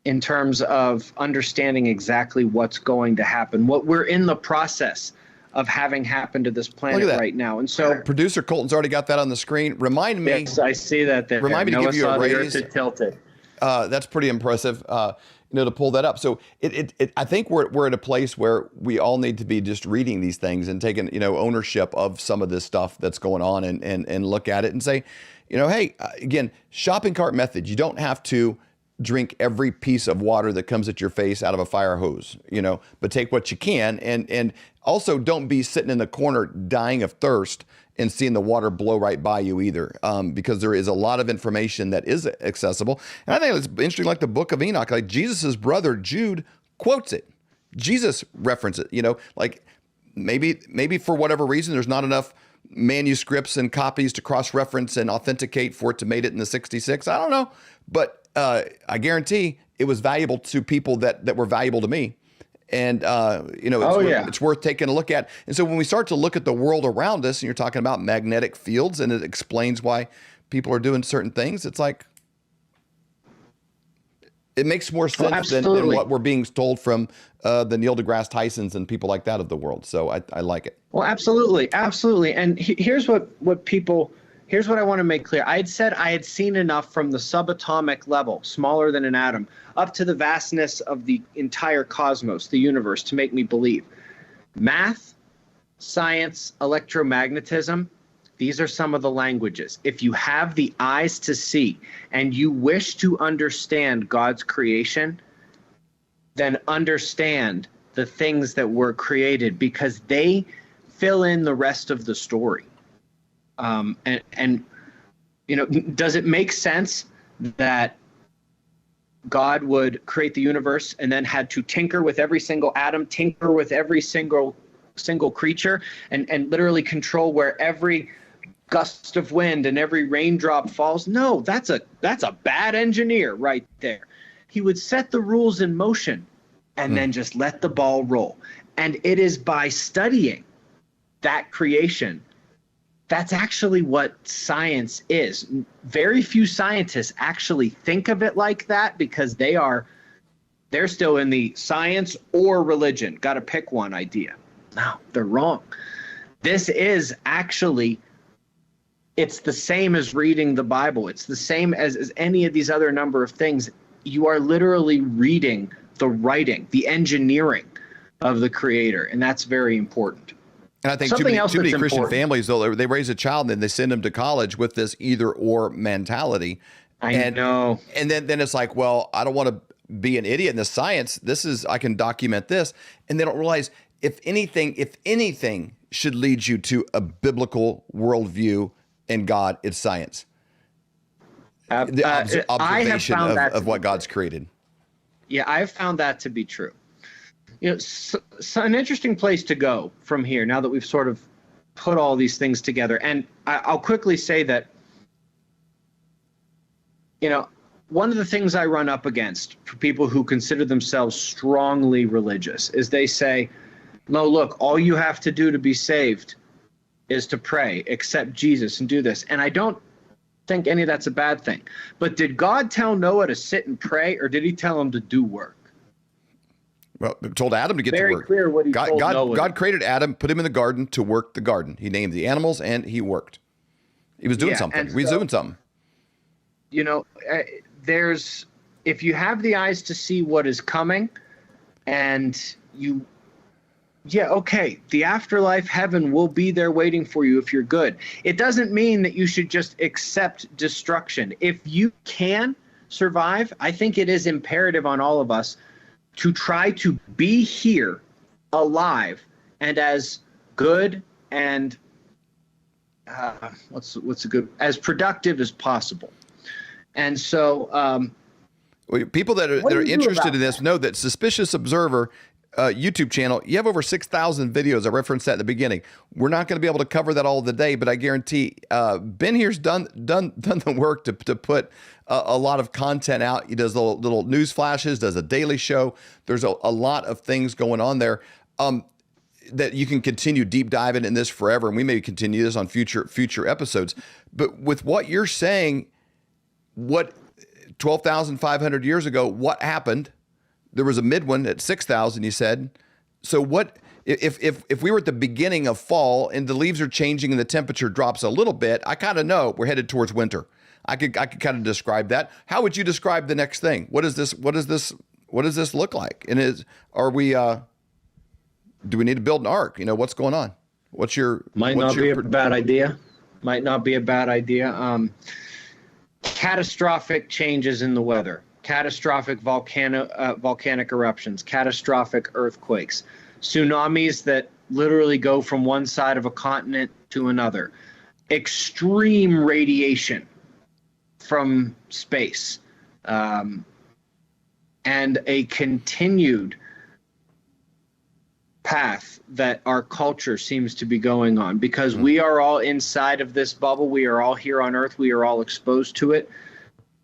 in terms of understanding exactly what's going to happen, what we're in the process of having happened to this planet right now. And so producer Colton's already got that on the screen. Remind me. Yes, I see that there. Remind me to give you a raise. Tilted. That's pretty impressive, to pull that up. So I think we're at a place where we all need to be just reading these things and taking, ownership of some of this stuff that's going on and look at it and say, hey, again, shopping cart method. You don't have to drink every piece of water that comes at your face out of a fire hose, but take what you can. And also don't be sitting in the corner dying of thirst and seeing the water blow right by you either, because there is a lot of information that is accessible. And I think it's interesting, like the Book of Enoch, like Jesus's brother Jude quotes it. Jesus referenced it, like maybe for whatever reason, there's not enough manuscripts and copies to cross-reference and authenticate for it to made it in the 66. I don't know. But I guarantee it was valuable to people that were valuable to me. And, it's worth taking a look at. And so when we start to look at the world around us, and you're talking about magnetic fields, and it explains why people are doing certain things, it's like, it makes more sense than what we're being told from the Neil deGrasse Tysons and people like that of the world. So I like it. Well, absolutely. Absolutely. And here's what I want to make clear. I had said I had seen enough from the subatomic level, smaller than an atom, up to the vastness of the entire cosmos, the universe, to make me believe. Math, science, electromagnetism, these are some of the languages. If you have the eyes to see and you wish to understand God's creation, then understand the things that were created, because they fill in the rest of the story. Does it make sense that God would create the universe and then had to tinker with every single atom, tinker with every single creature, and literally control where every gust of wind and every raindrop falls? No, that's a bad engineer right there. He would set the rules in motion and then just let the ball roll. And it is by studying that creation, that's actually what science is. Very few scientists actually think of it like that, because they're still in the science or religion, got to pick one idea. No, they're wrong. This is actually, it's the same as reading the Bible. It's the same as any of these other number of things. You are literally reading the writing, the engineering of the Creator, and that's very important. And I think too many Christian families, though, they raise a child and then they send them to college with this either or mentality. I know. And then it's like, well, I don't want to be an idiot in the science. I can document this. And they don't realize if anything should lead you to a biblical worldview in God, it's science. The observation of what God's created. Yeah, I've found that to be true. So an interesting place to go from here, now that we've sort of put all these things together. And I'll quickly say that, one of the things I run up against for people who consider themselves strongly religious is they say, no, look, all you have to do to be saved is to pray, accept Jesus, and do this. And I don't think any of that's a bad thing. But did God tell Noah to sit and pray, or did he tell him to do work? Well, he told Adam to get to work. Very clear what he told Noah. God created Adam, put him in the garden to work the garden. He named the animals, and he worked. He was doing something. He was doing something. If you have the eyes to see what is coming, and the afterlife, heaven will be there waiting for you if you're good. It doesn't mean that you should just accept destruction. If you can survive, I think it is imperative on all of us to try to be here alive and as good and as productive as possible. And so people that are interested in this know that Suspicious Observer YouTube channel, you have over 6,000 videos. I referenced that at the beginning. We're not going to be able to cover that all today, but I guarantee Ben here's done the work to put a lot of content out. He does little news flashes, does a daily show. There's a lot of things going on there that you can continue deep diving in this forever, and we may continue this on future episodes. But with what you're saying, what 12,500 years ago, what happened? There was a mid one at 6,000, you said. So what if we were at the beginning of fall and the leaves are changing and the temperature drops a little bit, I kind of know we're headed towards winter. I could kind of describe that. How would you describe the next thing? What does this look like? And do we need to build an ark? What's going on? Might not be a bad idea. Catastrophic changes in the weather. Catastrophic volcanic eruptions, catastrophic earthquakes, tsunamis that literally go from one side of a continent to another, extreme radiation from space, and a continued path that our culture seems to be going on, because we are all inside of this bubble. We are all here on Earth. We are all exposed to it.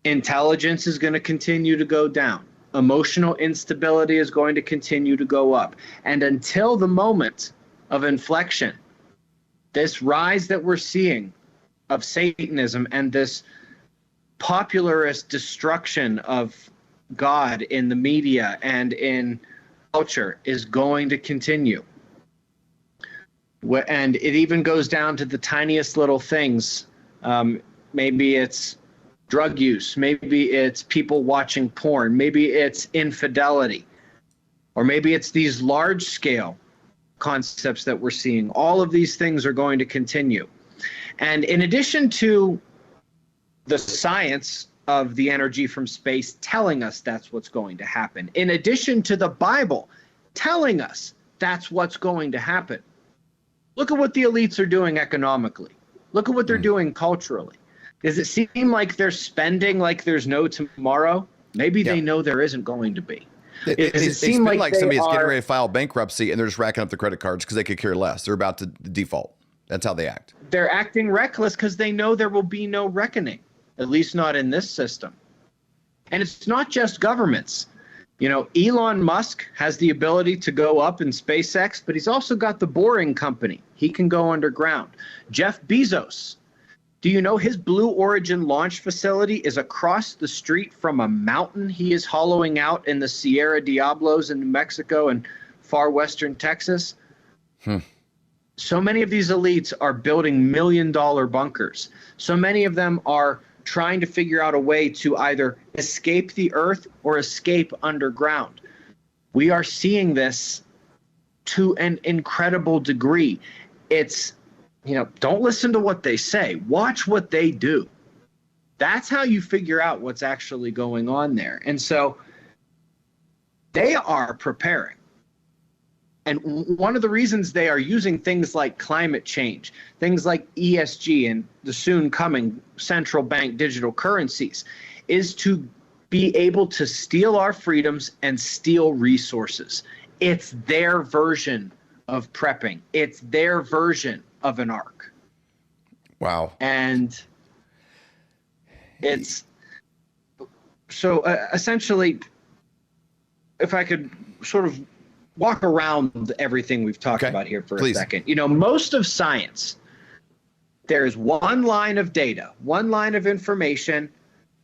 Intelligence is going to continue to go down. Emotional instability is going to continue to go up. And until the moment of inflection, this rise that we're seeing of Satanism and this popularist destruction of God in the media and in culture is going to continue. And it even goes down to the tiniest little things. Maybe it's drug use, maybe it's people watching porn, maybe it's infidelity, or maybe it's these large scale concepts that we're seeing. All of these things are going to continue. And in addition to the science of the energy from space telling us that's what's going to happen, in addition to the Bible telling us that's what's going to happen, look at what the elites are doing economically. Look at what they're doing culturally. Does it seem like they're spending like there's no tomorrow? Maybe they know there isn't going to be. It seems like somebody's getting ready to file bankruptcy and they're just racking up the credit cards because they could care less. They're about to default. That's how they act. They're acting reckless because they know there will be no reckoning, at least not in this system. And it's not just governments. You know, Elon Musk has the ability to go up in SpaceX, but he's also got the Boring Company. He can go underground. Jeff Bezos, do you know his Blue Origin launch facility is across the street from a mountain he is hollowing out in the Sierra Diablos in New Mexico and far western Texas? So many of these elites are building $1 million bunkers. So many of them are trying to figure out a way to either escape the earth or escape underground. We are seeing this to an incredible degree. It's, you know, don't listen to what they say. Watch what they do. That's how you figure out what's actually going on there. And so they are preparing. And one of the reasons they are using things like climate change, things like ESG and the soon coming central bank digital currencies, is to be able to steal our freedoms and steal resources. It's their version of prepping. It's their version of an arc. Wow. And it's so essentially, if I could sort of walk around everything we've talked about here for a second. You know, most of science, there's one line of data, one line of information.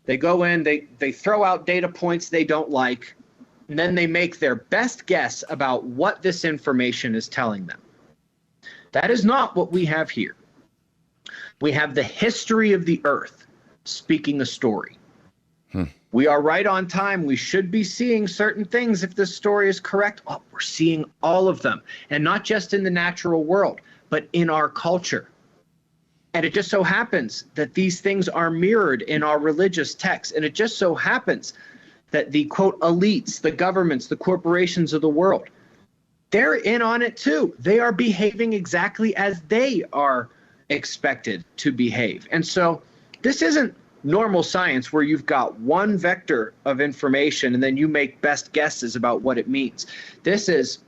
They go in, they throw out data points they don't like, and then they make their best guess about what this information is telling them. That is not what we have here. We have the history of the earth speaking a story. We are right on time. We should be seeing certain things if this story is correct. Oh, we're seeing all of them, and not just in the natural world, but in our culture. And it just so happens that these things are mirrored in our religious texts. And it just so happens that the, quote, elites, the governments, the corporations of the world, they're in on it too. They are behaving exactly as they are expected to behave. And so this isn't normal science where you've got one vector of information and then you make best guesses about what it means. This is,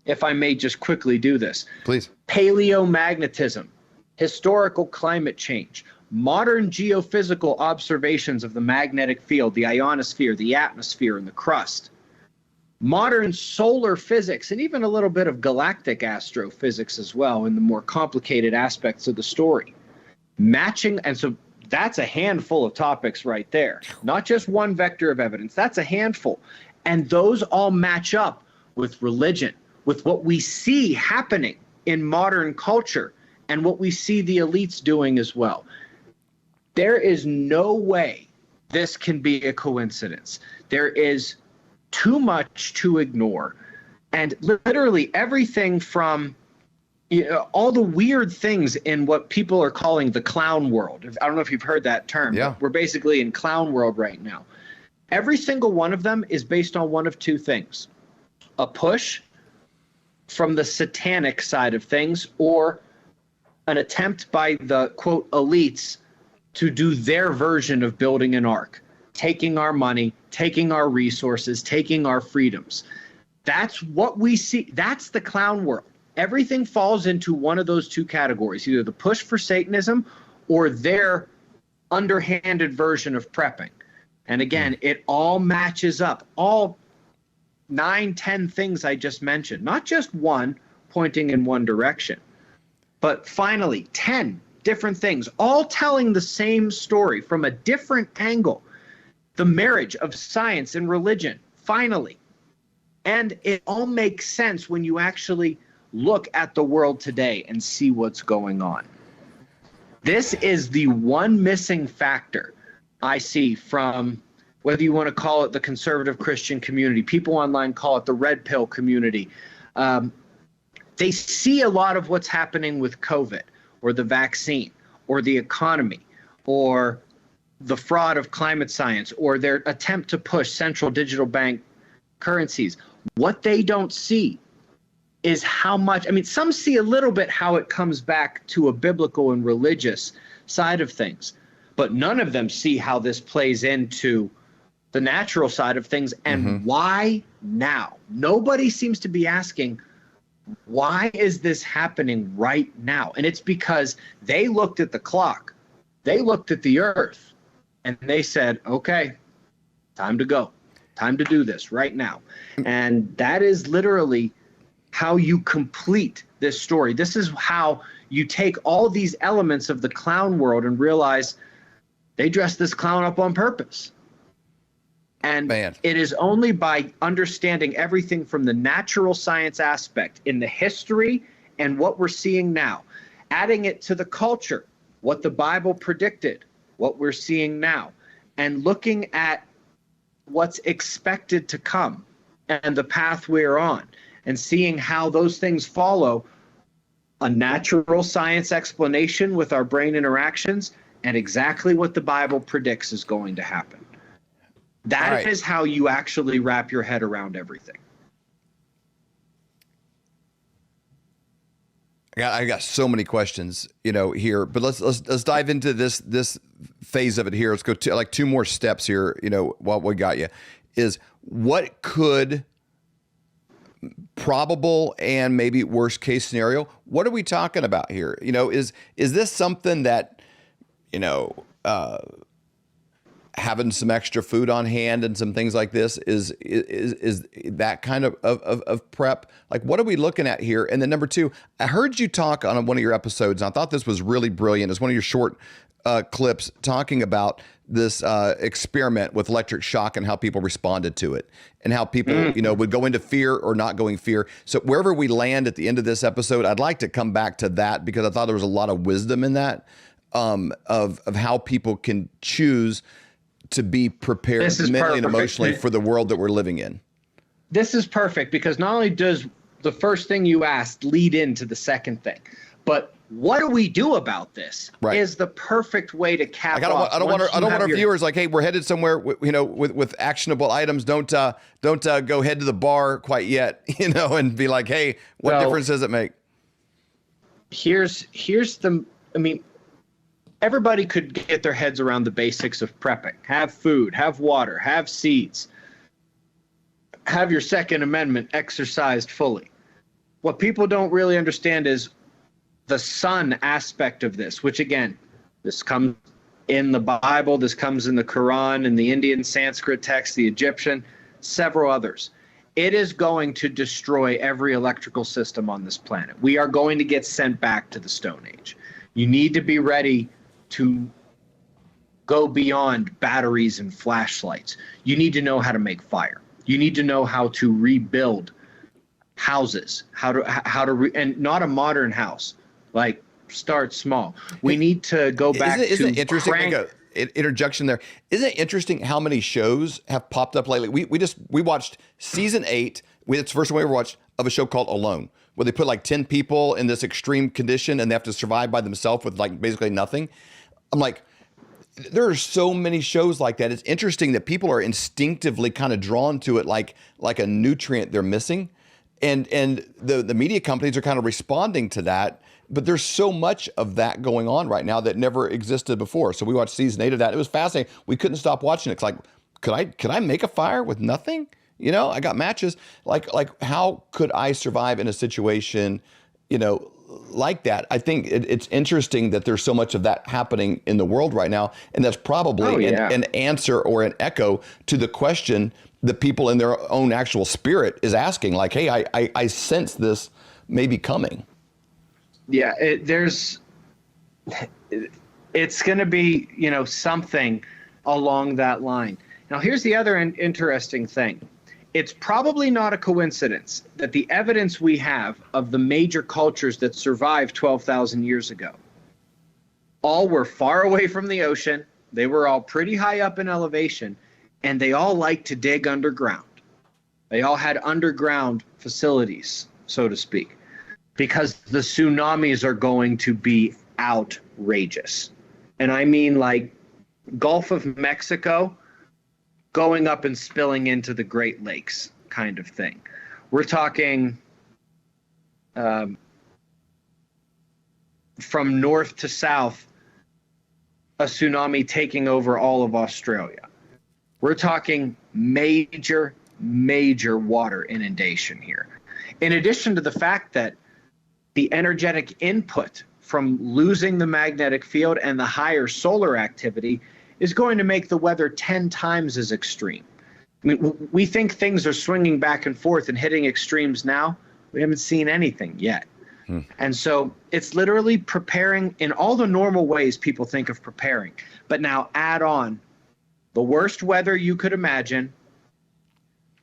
if I may just quickly do this. Please. Paleomagnetism, historical climate change, modern geophysical observations of the magnetic field, the ionosphere, the atmosphere, and the crust, modern solar physics, and even a little bit of galactic astrophysics as well in the more complicated aspects of the story. Matching, and so that's a handful of topics right there. Not just one vector of evidence. That's a handful. And those all match up with religion, with what we see happening in modern culture and what we see the elites doing as well. There is no way this can be a coincidence. There is too much to ignore. And literally everything from all the weird things in what people are calling the clown world. I don't know if you've heard that term. Yeah. We're basically in clown world right now. Every single one of them is based on one of two things: a push from the satanic side of things, or an attempt by the, quote, elites to do their version of building an ark, taking our money, taking our resources, taking our freedoms. That's what we see. That's the clown world. Everything falls into one of those two categories, either the push for Satanism or their underhanded version of prepping. And again, it all matches up. All 9, 10 things I just mentioned, not just one pointing in one direction, but finally 10 different things, all telling the same story from a different angle. The marriage of science and religion, finally. And it all makes sense when you actually look at the world today and see what's going on. This is the one missing factor I see from, whether you want to call it the conservative Christian community, people online call it the red pill community. They see a lot of what's happening with COVID or the vaccine or the economy or the fraud of climate science or their attempt to push central digital bank currencies. What they don't see is how much, I mean, some see a little bit how it comes back to a biblical and religious side of things, but none of them see how this plays into the natural side of things and why now. Nobody seems to be asking, why is this happening right now? And it's because they looked at the clock, they looked at the earth, and they said, okay, time to go, time to do this right now. And that is literally how you complete this story. This is how you take all these elements of the clown world and realize they dressed this clown up on purpose. And it is only by understanding everything from the natural science aspect in the history and what we're seeing now, adding it to the culture, what the Bible predicted, what we're seeing now, and looking at what's expected to come and the path we're on, and seeing how those things follow a natural science explanation with our brain interactions and exactly what the Bible predicts is going to happen. That is how you actually wrap your head around everything. I got so many questions, here, but let's dive into this phase of it here. Let's go to like 2 more steps here. What we got you is what could probable and maybe worst case scenario. What are we talking about here? Is this something that, having some extra food on hand and some things like this is that kind of prep? Like, what are we looking at here? And then number 2, I heard you talk on one of your episodes, and I thought this was really brilliant. It's one of your short clips talking about this experiment with electric shock and how people responded to it and how people, would go into fear or not going fear. So wherever we land at the end of this episode, I'd like to come back to that because I thought there was a lot of wisdom in that, of how people can choose to be prepared mentally and emotionally for the world that we're living in. This is perfect because not only does the first thing you asked lead into the second thing, but what do we do about this is the perfect way to cap off. I don't want our viewers like, hey, we're headed somewhere, with actionable items. Don't go head to the bar quite yet, and be like, hey, what difference does it make? Here's everybody could get their heads around the basics of prepping. Have food, have water, have seeds, have your Second Amendment exercised fully. What people don't really understand is the sun aspect of this, which again, this comes in the Bible, this comes in the Quran, in the Indian Sanskrit text, the Egyptian, several others. It is going to destroy every electrical system on this planet. We are going to get sent back to the Stone Age. You need to be ready to go beyond batteries and flashlights. You need to know how to make fire. You need to know how to rebuild houses, and not a modern house. Like, start small. We need to go back to Isn't it interesting? Interjection there. Isn't it interesting how many shows have popped up lately? We watched season 8. It's the first one we ever watched of a show called Alone, where they put like 10 people in this extreme condition and they have to survive by themselves with like basically nothing. I'm like, there are so many shows like that. It's interesting that people are instinctively kind of drawn to it like a nutrient they're missing. And the media companies are kind of responding to that. But there's so much of that going on right now that never existed before. So we watched season 8 of that. It was fascinating. We couldn't stop watching it. It's like, could I make a fire with nothing? I got matches. Like how could I survive in a situation, like that? I think it's interesting that there's so much of that happening in the world right now. And that's probably an answer or an echo to the question that people in their own actual spirit is asking, like, hey, I sense this maybe coming. Yeah, it's going to be, something along that line. Now, here's the other interesting thing. It's probably not a coincidence that the evidence we have of the major cultures that survived 12,000 years ago all were far away from the ocean. They were all pretty high up in elevation, and they all liked to dig underground. They all had underground facilities, so to speak, because the tsunamis are going to be outrageous. And I mean like Gulf of Mexico going up and spilling into the Great Lakes kind of thing. We're talking from north to south, a tsunami taking over all of Australia. We're talking major water inundation here. In addition to the fact that the energetic input from losing the magnetic field and the higher solar activity is going to make the weather 10 times as extreme. I mean, we think things are swinging back and forth and hitting extremes now. We haven't seen anything yet. And so it's literally preparing in all the normal ways people think of preparing. But now add on the worst weather you could imagine.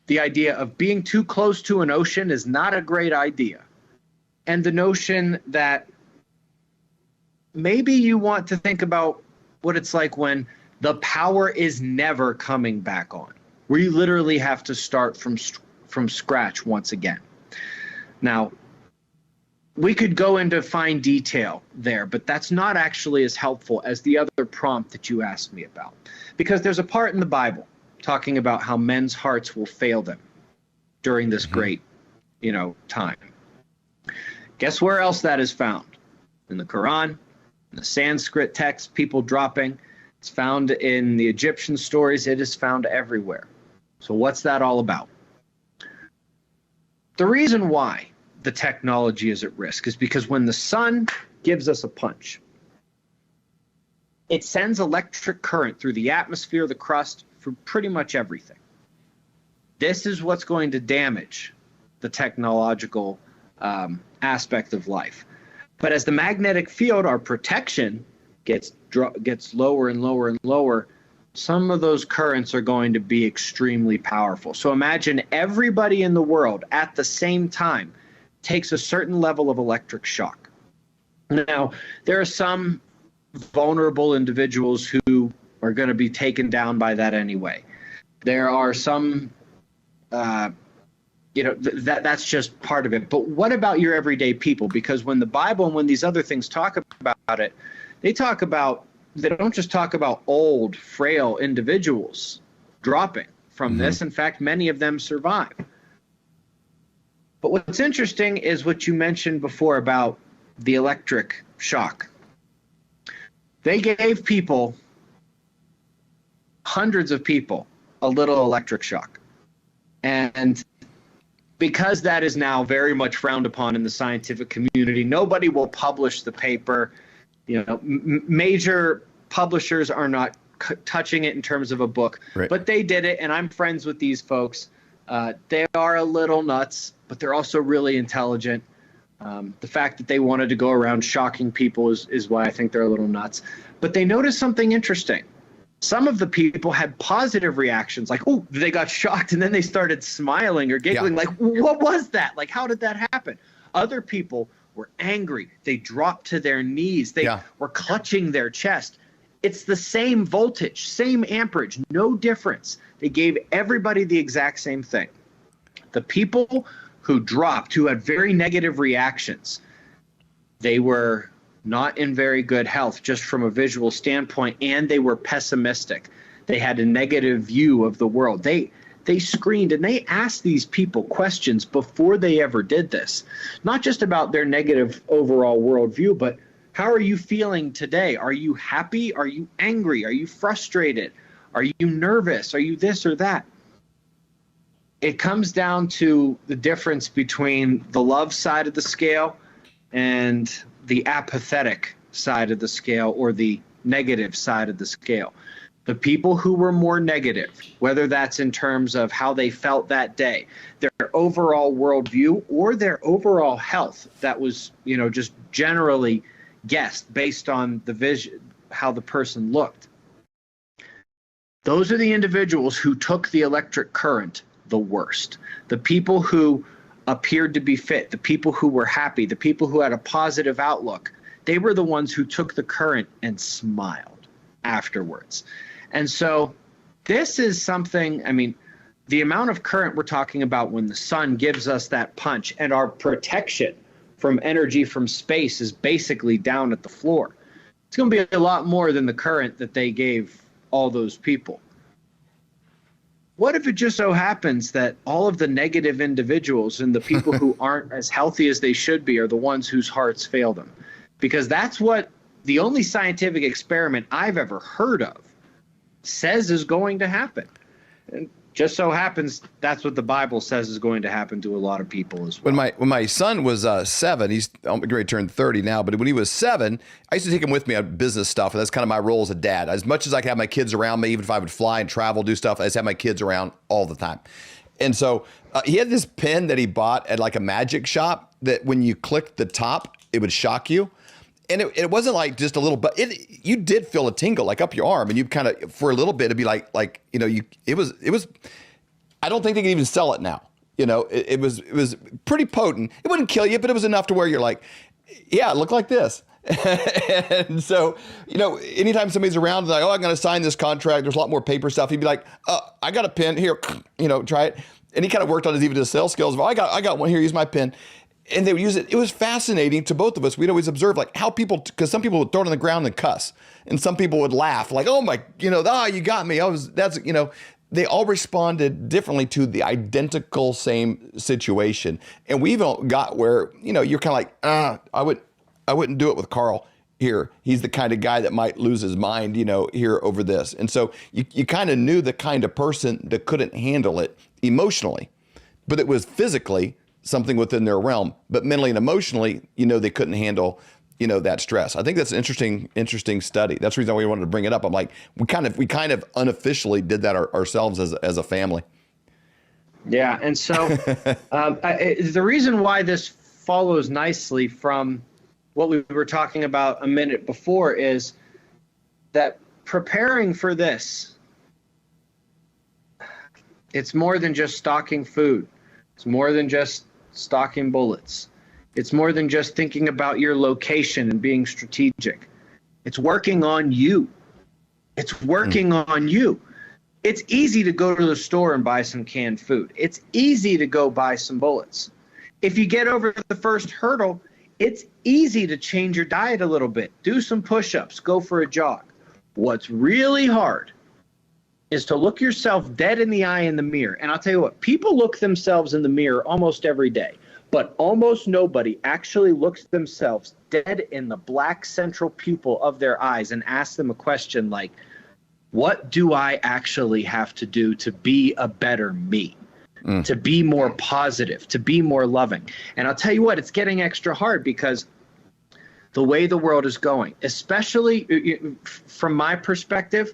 The idea of being too close to an ocean is not a great idea. And the notion that maybe you want to think about what it's like when the power is never coming back on, where you literally have to start from scratch once again. Now, we could go into fine detail there, but that's not actually as helpful as the other prompt that you asked me about. Because there's a part in the Bible talking about how men's hearts will fail them during this great, time. Guess where else that is found? In the Quran, in the Sanskrit text, people dropping. It's found in the Egyptian stories. It is found everywhere. So what's that all about? The reason why the technology is at risk is because when the sun gives us a punch, it sends electric current through the atmosphere, the crust, for pretty much everything. This is what's going to damage the technological aspect of life. But as the magnetic field, our protection, gets lower and lower and lower, some of those currents are going to be extremely powerful. So imagine everybody in the world at the same time takes a certain level of electric shock. Now, there are some vulnerable individuals who are going to be taken down by that anyway. There are some, that's just part of it. But what about your everyday people? Because when the Bible and when these other things talk about it, they don't just talk about old, frail individuals dropping from this. In fact, many of them survive. But what's interesting is what you mentioned before about the electric shock. They gave people, hundreds of people, a little electric shock. And because that is now very much frowned upon in the scientific community, nobody will publish the paper. Major publishers are not touching it in terms of a book, right. But they did it, and I'm friends with these folks. They are a little nuts, but they're also really intelligent. The fact that they wanted to go around shocking people is why I think they're a little nuts. But they noticed something interesting. Some of the people had positive reactions, like, oh, they got shocked, and then they started smiling or giggling, like, what was that? Like, how did that happen? Other people were angry. They dropped to their knees. They were clutching their chest. It's the same voltage, same amperage, no difference. They gave everybody the exact same thing. The people who dropped, who had very negative reactions, they were not in very good health just from a visual standpoint, and they were pessimistic. They had a negative view of the world. They screened and they asked these people questions before they ever did this, not just about their negative overall worldview, but how are you feeling today? Are you happy? Are you angry? Are you frustrated? Are you nervous? Are you this or that? it comes down to the difference between the love side of the scale and the apathetic side of the scale, or the negative side of the scale. The people who were more negative, whether that's in terms of how they felt that day, their overall worldview, or their overall health that was, just generally guessed based on the vision, how the person looked. Those are the individuals who took the electric current the worst. The people who appeared to be fit, the people who were happy, the people who had a positive outlook, they were the ones who took the current and smiled afterwards. And so this is something, the amount of current we're talking about when the sun gives us that punch, and our protection from energy from space is basically down at the floor. It's going to be a lot more than the current that they gave all those people. What if it just so happens that all of the negative individuals and the people who aren't as healthy as they should be are the ones whose hearts fail them? Because that's what the only scientific experiment I've ever heard of says is going to happen. And just so happens that's what the Bible says is going to happen to a lot of people as well. When my son was 7, he's getting ready to turn 30 now, but when he was 7, I used to take him with me on business stuff, and that's kind of my role as a dad. As much as I could have my kids around me, even if I would fly and travel, do stuff, I just have my kids around all the time. And so he had this pen that he bought at like a magic shop that when you clicked the top, it would shock you. And it wasn't like just a little, but you did feel a tingle like up your arm, and you kind of, for a little bit, it'd be like it was. I don't think they can even sell it now. It was pretty potent. It wouldn't kill you, but it was enough to where you're like, yeah, it looked like this. And so, anytime somebody's around, like, oh, I'm going to sign this contract, there's a lot more paper stuff. He'd be like, I got a pen here, try it. And he kind of worked on his sales skills. I got one here, use my pen. And they would use it. It was fascinating to both of us. We'd always observe like how people, because some people would throw it on the ground and cuss, and some people would laugh like, oh my, you got me. They all responded differently to the identical same situation. And we even got where, you're kind of like, I wouldn't do it with Carl here. He's the kind of guy that might lose his mind, here over this. And so you kind of knew the kind of person that couldn't handle it emotionally, but it was physically something within their realm, but mentally and emotionally, they couldn't handle, that stress. I think that's an interesting study. That's the reason why we wanted to bring it up. I'm like, we kind of unofficially did that ourselves as a family. Yeah. And so the reason why this follows nicely from what we were talking about a minute before is that preparing for this, it's more than just stocking food. It's more than just stocking bullets. It's more than just thinking about your location and being strategic. It's working on you. It's working on you. It's easy to go to the store and buy some canned food. It's easy to go buy some bullets. If you get over the first hurdle, it's easy to change your diet a little bit. Do some push-ups, go for a jog. What's really hard is to look yourself dead in the eye in the mirror. And I'll tell you what, people look themselves in the mirror almost every day, but almost nobody actually looks themselves dead in the black central pupil of their eyes and asks them a question like, what do I actually have to do to be a better me, to be more positive, to be more loving? And I'll tell you what, it's getting extra hard because the way the world is going, especially from my perspective,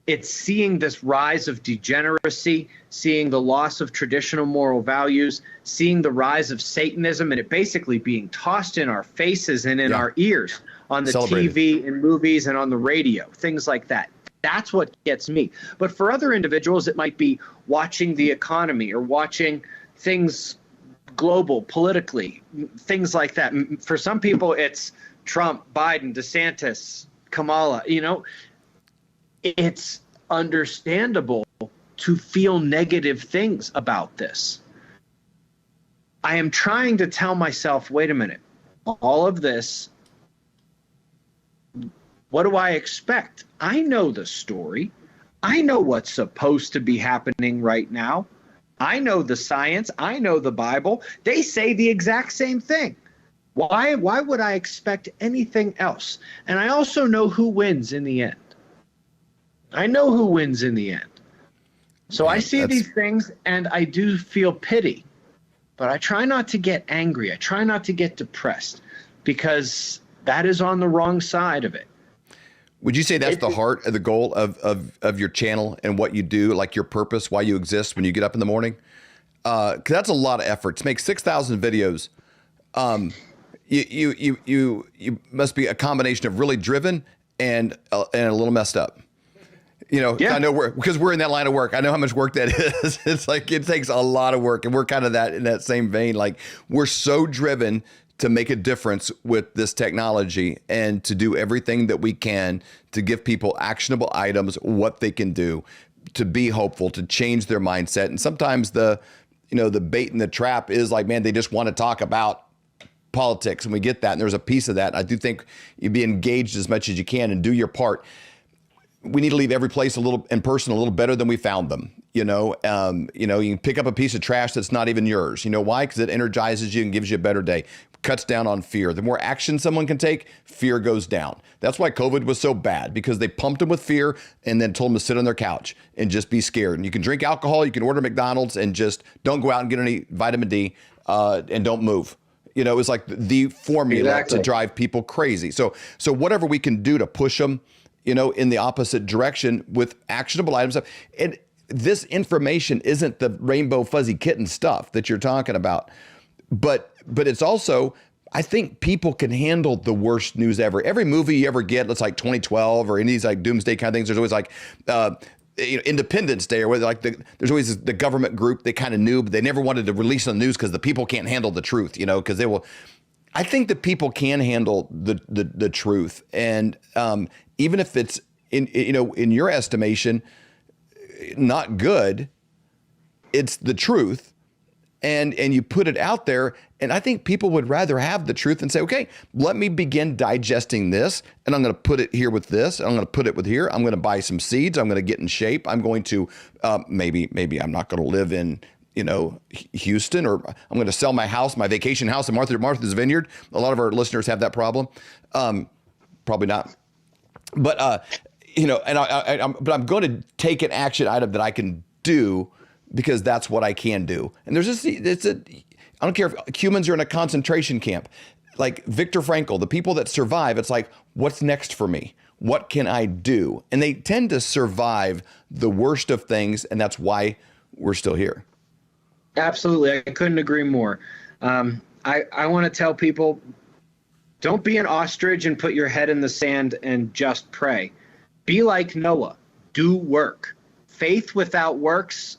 it's seeing this rise of degeneracy, seeing the loss of traditional moral values, seeing the rise of Satanism, and it basically being tossed in our faces and in our ears on the TV and movies and on the radio, things like that. That's what gets me. But for other individuals, it might be watching the economy or watching things global, politically, things like that. For some people, it's Trump, Biden, DeSantis, Kamala, It's understandable to feel negative things about this. I am trying to tell myself, wait a minute, all of this, what do I expect? I know the story. I know what's supposed to be happening right now. I know the science. I know the Bible. They say the exact same thing. Why would I expect anything else? And I also know who wins in the end. I know who wins in the end. So Man, I see these things and I do feel pity, but I try not to get angry. I try not to get depressed because that is on the wrong side of it. Would you say that's the heart of the goal of your channel and what you do, like your purpose, why you exist when you get up in the morning? 'Cause that's a lot of effort to make 6,000 videos. You must be a combination of really driven and a little messed up. I know because we're in that line of work. I know how much work that is. It's like it takes a lot of work, and we're kind of in that same vein. Like we're so driven to make a difference with this technology and to do everything that we can to give people actionable items, what they can do, to be hopeful, to change their mindset. And sometimes the bait and the trap is like, man, they just want to talk about politics, and we get that. And there's a piece of that. I do think you be engaged as much as you can and do your part. We need to leave every place a little better than we found them. You can pick up a piece of trash that's not even yours. You know why? Because it energizes you and gives you a better day. Cuts down on fear. The more action someone can take, fear goes down. That's why COVID was so bad, because they pumped them with fear and then told them to sit on their couch and just be scared. And you can drink alcohol, you can order McDonald's, and just don't go out and get any vitamin D and don't move. It was like the formula to drive people crazy. So whatever we can do to push them, in the opposite direction with actionable items. And this information isn't the rainbow fuzzy kitten stuff that you're talking about. But it's also, I think people can handle the worst news ever. Every movie you ever get, it's like 2012 or any of these like doomsday kind of things. There's always like Independence Day, or whether like there's always the government group they kind of knew, but they never wanted to release on the news because the people can't handle the truth, because they will. I think that people can handle the truth, and even if it's in your estimation not good, it's the truth. And you put it out there, and I think people would rather have the truth and say, okay, let me begin digesting this, and I'm going to put it here with this, and I'm going to put it with here. I'm going to buy some seeds. I'm going to get in shape. I'm going to maybe I'm not going to live in Houston, or I'm going to sell my house, my vacation house in Martha's Vineyard. A lot of our listeners have that problem. Probably not, but I'm going to take an action item that I can do, because that's what I can do. And there's I don't care if humans are in a concentration camp, like Viktor Frankl, the people that survive, it's like, what's next for me? What can I do? And they tend to survive the worst of things. And that's why we're still here. Absolutely. I couldn't agree more. I want to tell people, don't be an ostrich and put your head in the sand and just pray. Be like Noah. Do work. Faith without works,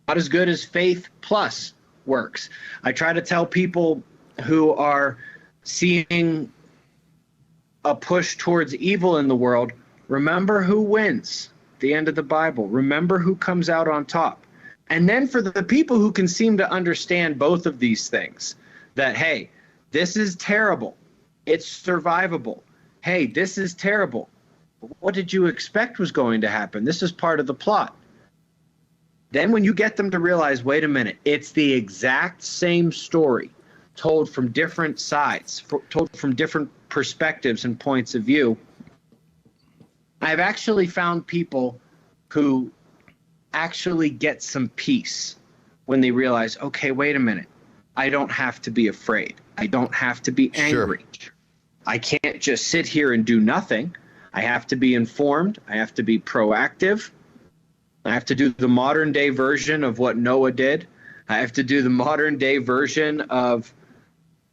not as good as faith plus works. I try to tell people who are seeing a push towards evil in the world, remember who wins at the end of the Bible. Remember who comes out on top. And then for the people who can seem to understand both of these things, that, hey, this is terrible. It's survivable. Hey, this is terrible. What did you expect was going to happen? This is part of the plot. Then when you get them to realize, wait a minute, it's the exact same story told from different sides, told from different perspectives and points of view. I've actually found people who actually get some peace when they realize, okay, wait a minute, I don't have to be afraid. I don't have to be angry. Sure. I can't just sit here and do nothing. I have to be informed. I have to be proactive. I have to do the modern day version of what Noah did. I have to do the modern day version of,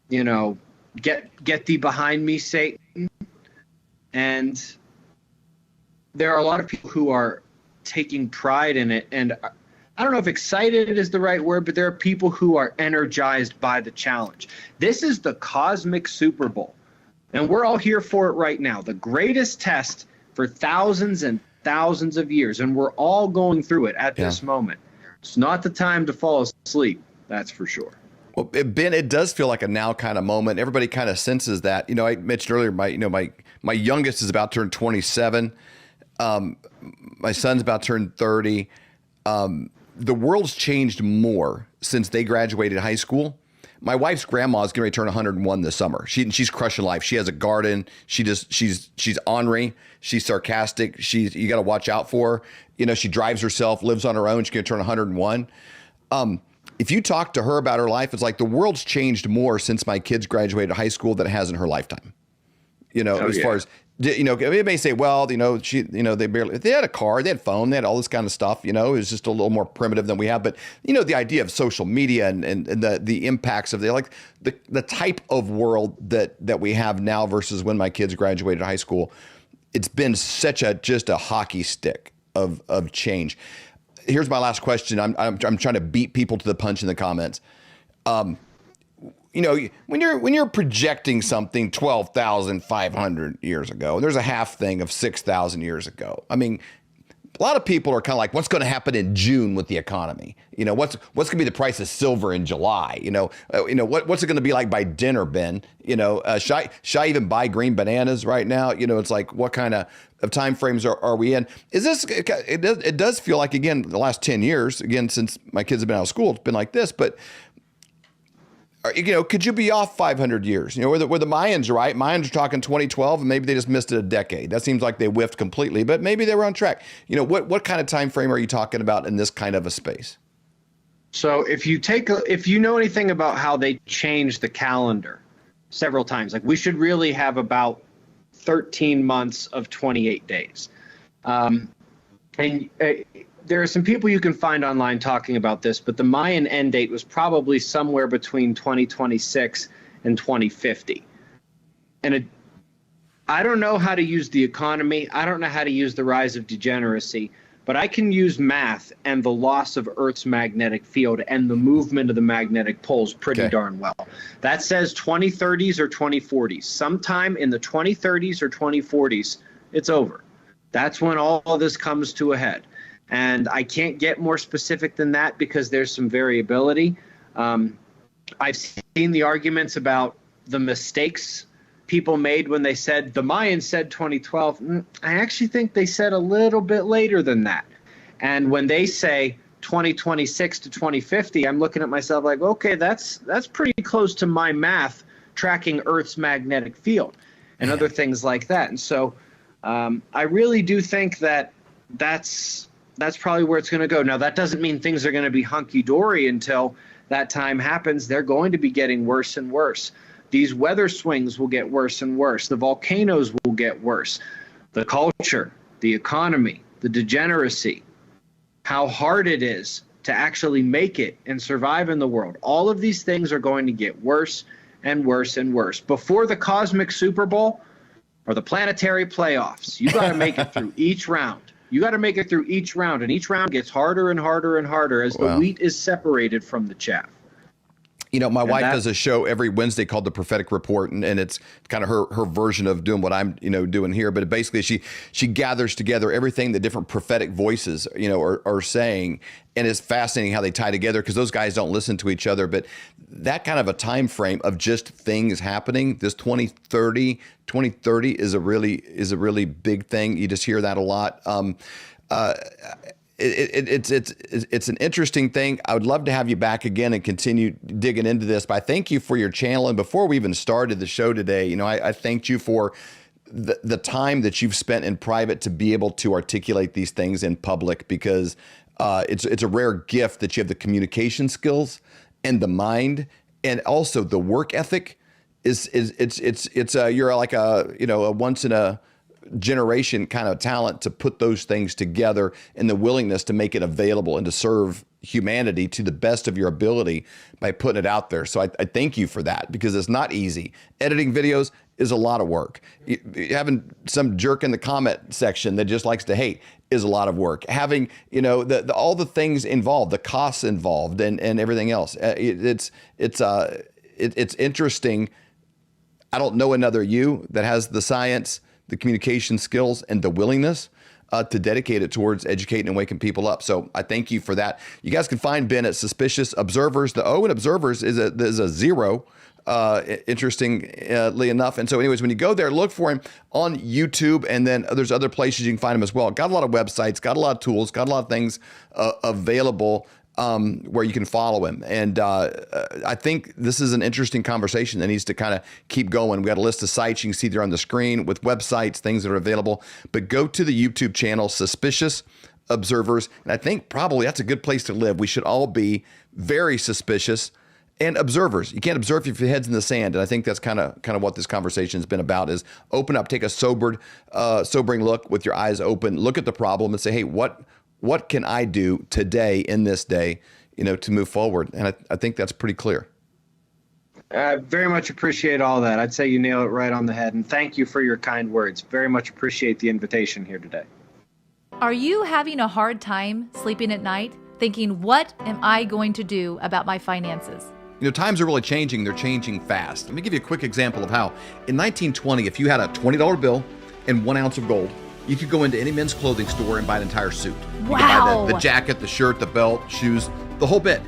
get thee behind me, Satan. And there are a lot of people who are taking pride in it. And I don't know if excited is the right word, but there are people who are energized by the challenge. This is the cosmic Super Bowl. And we're all here for it right now. The greatest test for thousands and thousands of years, and we're all going through it at this moment. It's not the time to fall asleep, that's for sure. Well, Ben, it does feel like a now kind of moment. Everybody kind of senses that. I mentioned earlier, my youngest is about to turn 27. My son's about to turn 30. The world's changed more since they graduated high school, my wife's grandma is going to turn 101 this summer. She's crushing life. She has a garden. She's ornery. She's sarcastic. You got to watch out for her. You know, she drives herself, lives on her own. She's going to turn 101. If you talk to her about her life, it's like the world's changed more since my kids graduated high school than it has in her lifetime. You know, far as, you know, it may say, well, you know, they had a car, they had phone, they had all this kind of stuff, you know, it was just a little more primitive than we have. But, you know, the idea of social media and the impacts of the type of world that we have now versus when my kids graduated high school, it's been just a hockey stick of change. Here's my last question. I'm trying to beat people to the punch in the comments. You know, when you're projecting something 12,500 years ago, and there's a half thing of 6,000 years ago. I mean, a lot of people are kind of like, what's going to happen in June with the economy? You know, what's going to be the price of silver in July? You know, what's it going to be like by dinner, Ben? You know, should I even buy green bananas right now? You know, it's like, what kind of time frames are we in? Is this? It does feel like, again, the last 10 years, again, since my kids have been out of school, it's been like this, but. You know, could you be off 500 years? You know, where the Mayans, right? Mayans are talking 2012, and maybe they just missed it a decade. That seems like they whiffed completely, but maybe they were on track. You know, what kind of time frame are you talking about in this kind of a space? So if you know anything about how they changed the calendar several times, like we should really have about 13 months of 28 days. There are some people you can find online talking about this, but the Mayan end date was probably somewhere between 2026 and 2050. And I don't know how to use the economy. I don't know how to use the rise of degeneracy, but I can use math and the loss of Earth's magnetic field and the movement of the magnetic poles pretty darn well. That says 2030s or 2040s. Sometime in the 2030s or 2040s, it's over. That's when all of this comes to a head. And I can't get more specific than that because there's some variability. I've seen the arguments about the mistakes people made when they said the Mayans said 2012. I actually think they said a little bit later than that. And when they say 2026 to 2050, I'm looking at myself like, okay, that's pretty close to my math tracking Earth's magnetic field and other things like that. And so I really do think that that's probably where it's going to go. Now, that doesn't mean things are going to be hunky-dory until that time happens. They're going to be getting worse and worse. These weather swings will get worse and worse. The volcanoes will get worse. The culture, the economy, the degeneracy, how hard it is to actually make it and survive in the world. All of these things are going to get worse and worse and worse. Before the cosmic Super Bowl or the planetary playoffs, you got to make it through each round. You got to make it through each round, and each round gets harder and harder and harder as the wheat is separated from the chaff. You know, my wife does a show every Wednesday called The Prophetic Report, and it's kind of her version of doing what I'm, doing here. But basically, she gathers together everything the different prophetic voices, are saying, and it's fascinating how they tie together because those guys don't listen to each other. But that kind of a time frame of just things happening, this 2030 is a really big thing. You just hear that a lot. It's an interesting thing. I would love to have you back again and continue digging into this, but I thank you for your channel. And before we even started the show today, I thanked you for the time that you've spent in private to be able to articulate these things in public, because it's a rare gift that you have the communication skills and the mind, and also the work ethic you're like a once in a generation kind of talent to put those things together, and the willingness to make it available and to serve humanity to the best of your ability by putting it out there. So I thank you for that, because it's not easy. Editing videos is a lot of work. Having some jerk in the comment section that just likes to hate is a lot of work. Having, all the things involved, the costs involved, and everything else. It's interesting. I don't know another you that has the science, the communication skills, and the willingness to dedicate it towards educating and waking people up. So I thank you for that. You guys can find Ben at Suspicious Observers. The O in Observers is a zero, interestingly enough. And so anyways, when you go there, look for him on YouTube, and then there's other places you can find him as well. Got a lot of websites, got a lot of tools, got a lot of things available. where you can follow him. And I think this is an interesting conversation that needs to kind of keep going. We got a list of sites you can see there on the screen with websites, things that are available. But go to the YouTube channel, Suspicious Observers. And I think probably that's a good place to live. We should all be very suspicious and observers. You can't observe if your head's in the sand. And I think that's kind of what this conversation has been about, is open up, take a sobering look with your eyes open, look at the problem and say, hey, what can I do today in this day, to move forward? And I think that's pretty clear. I very much appreciate all that. I'd say you nail it right on the head. And thank you for your kind words. Very much appreciate the invitation here today. Are you having a hard time sleeping at night, thinking, what am I going to do about my finances? Times are really changing. They're changing fast. Let me give you a quick example of how. In 1920, if you had a $20 bill and 1 ounce of gold, you could go into any men's clothing store and buy an entire suit. You could buy the jacket, the shirt, the belt, shoes, the whole bit.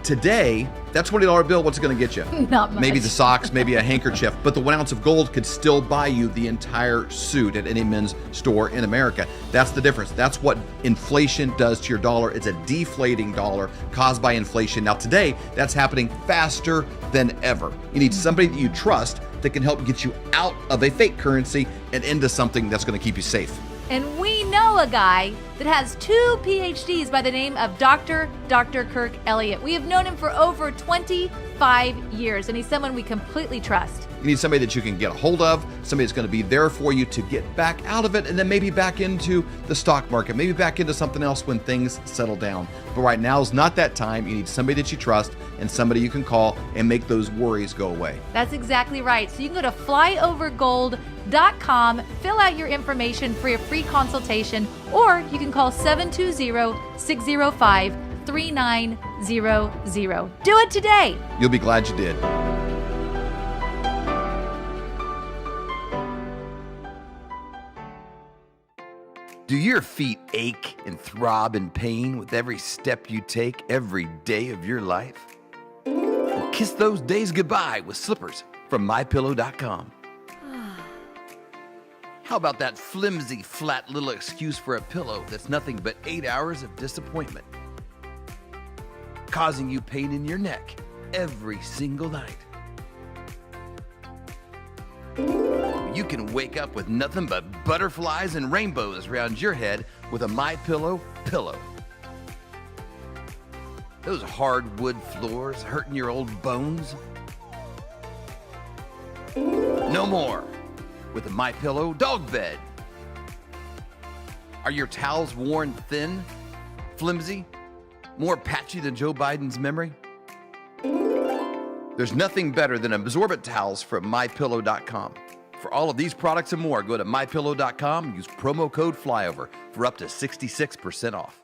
Today, that $20 bill, what's it going to get you? Not much. Maybe the socks, maybe a handkerchief, but the 1 ounce of gold could still buy you the entire suit at any men's store in America. That's the difference. That's what inflation does to your dollar. It's a deflating dollar caused by inflation. Now today, that's happening faster than ever. You need somebody that you trust that can help get you out of a fake currency and into something that's going to keep you safe. And we know a guy that has 2 PhDs by the name of Dr. Kirk Elliott. We have known him for over 25 years, and he's someone we completely trust. You need somebody that you can get a hold of, somebody that's going to be there for you to get back out of it, and then maybe back into the stock market, maybe back into something else when things settle down. But right now is not that time. You need somebody that you trust and somebody you can call and make those worries go away. That's exactly right. So you can go to flyovergold.com, fill out your information for your free consultation, or you can call 720-605-3900. Do it today. You'll be glad you did. Do your feet ache and throb in pain with every step you take every day of your life? Well, kiss those days goodbye with slippers from MyPillow.com. How about that flimsy, flat little excuse for a pillow that's nothing but 8 hours of disappointment, causing you pain in your neck every single night? You can wake up with nothing but butterflies and rainbows around your head with a MyPillow pillow. Those hardwood floors hurting your old bones? No more with a MyPillow dog bed. Are your towels worn thin, flimsy, more patchy than Joe Biden's memory? There's nothing better than absorbent towels from MyPillow.com. For all of these products and more, go to MyPillow.com and use promo code FLYOVER for up to 66% off.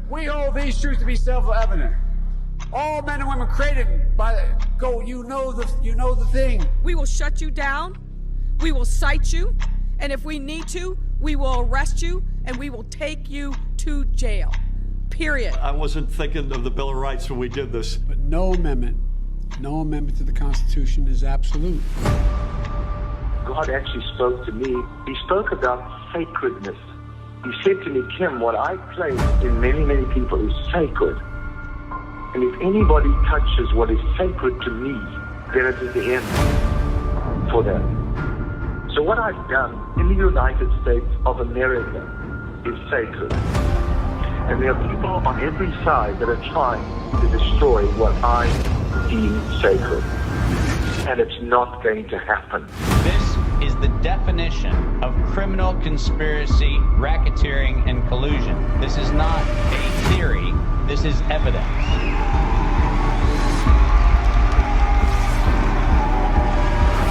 We hold these truths to be self-evident. All men and women created by you know the thing. We will shut you down. We will cite you. And if we need to, we will arrest you and we will take you to jail. Period. I wasn't thinking of the Bill of Rights when we did this. But no amendment to the Constitution is absolute. God actually spoke to me. He spoke about sacredness. He said to me, Kim, what I place in many, many people is sacred. And if anybody touches what is sacred to me, then it is the end for them. So what I've done in the United States of America is sacred. And there are people on every side that are trying to destroy what I deem sacred. And it's not going to happen. This is the definition of criminal conspiracy, racketeering, and collusion. This is not a theory. This is evidence.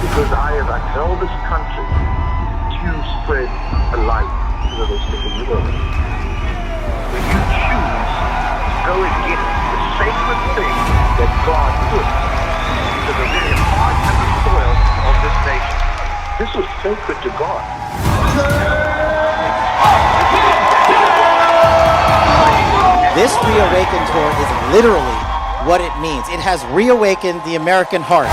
Because I have upheld this country to spread a light to the rest of the world. When you choose to go against the sacred thing that God put to the very heart and the soil of this nation, this was sacred to God. This ReAwaken tour is literally what it means. It has reawakened the American heart.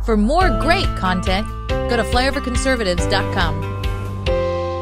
For more great content, go to flyoverconservatives.com.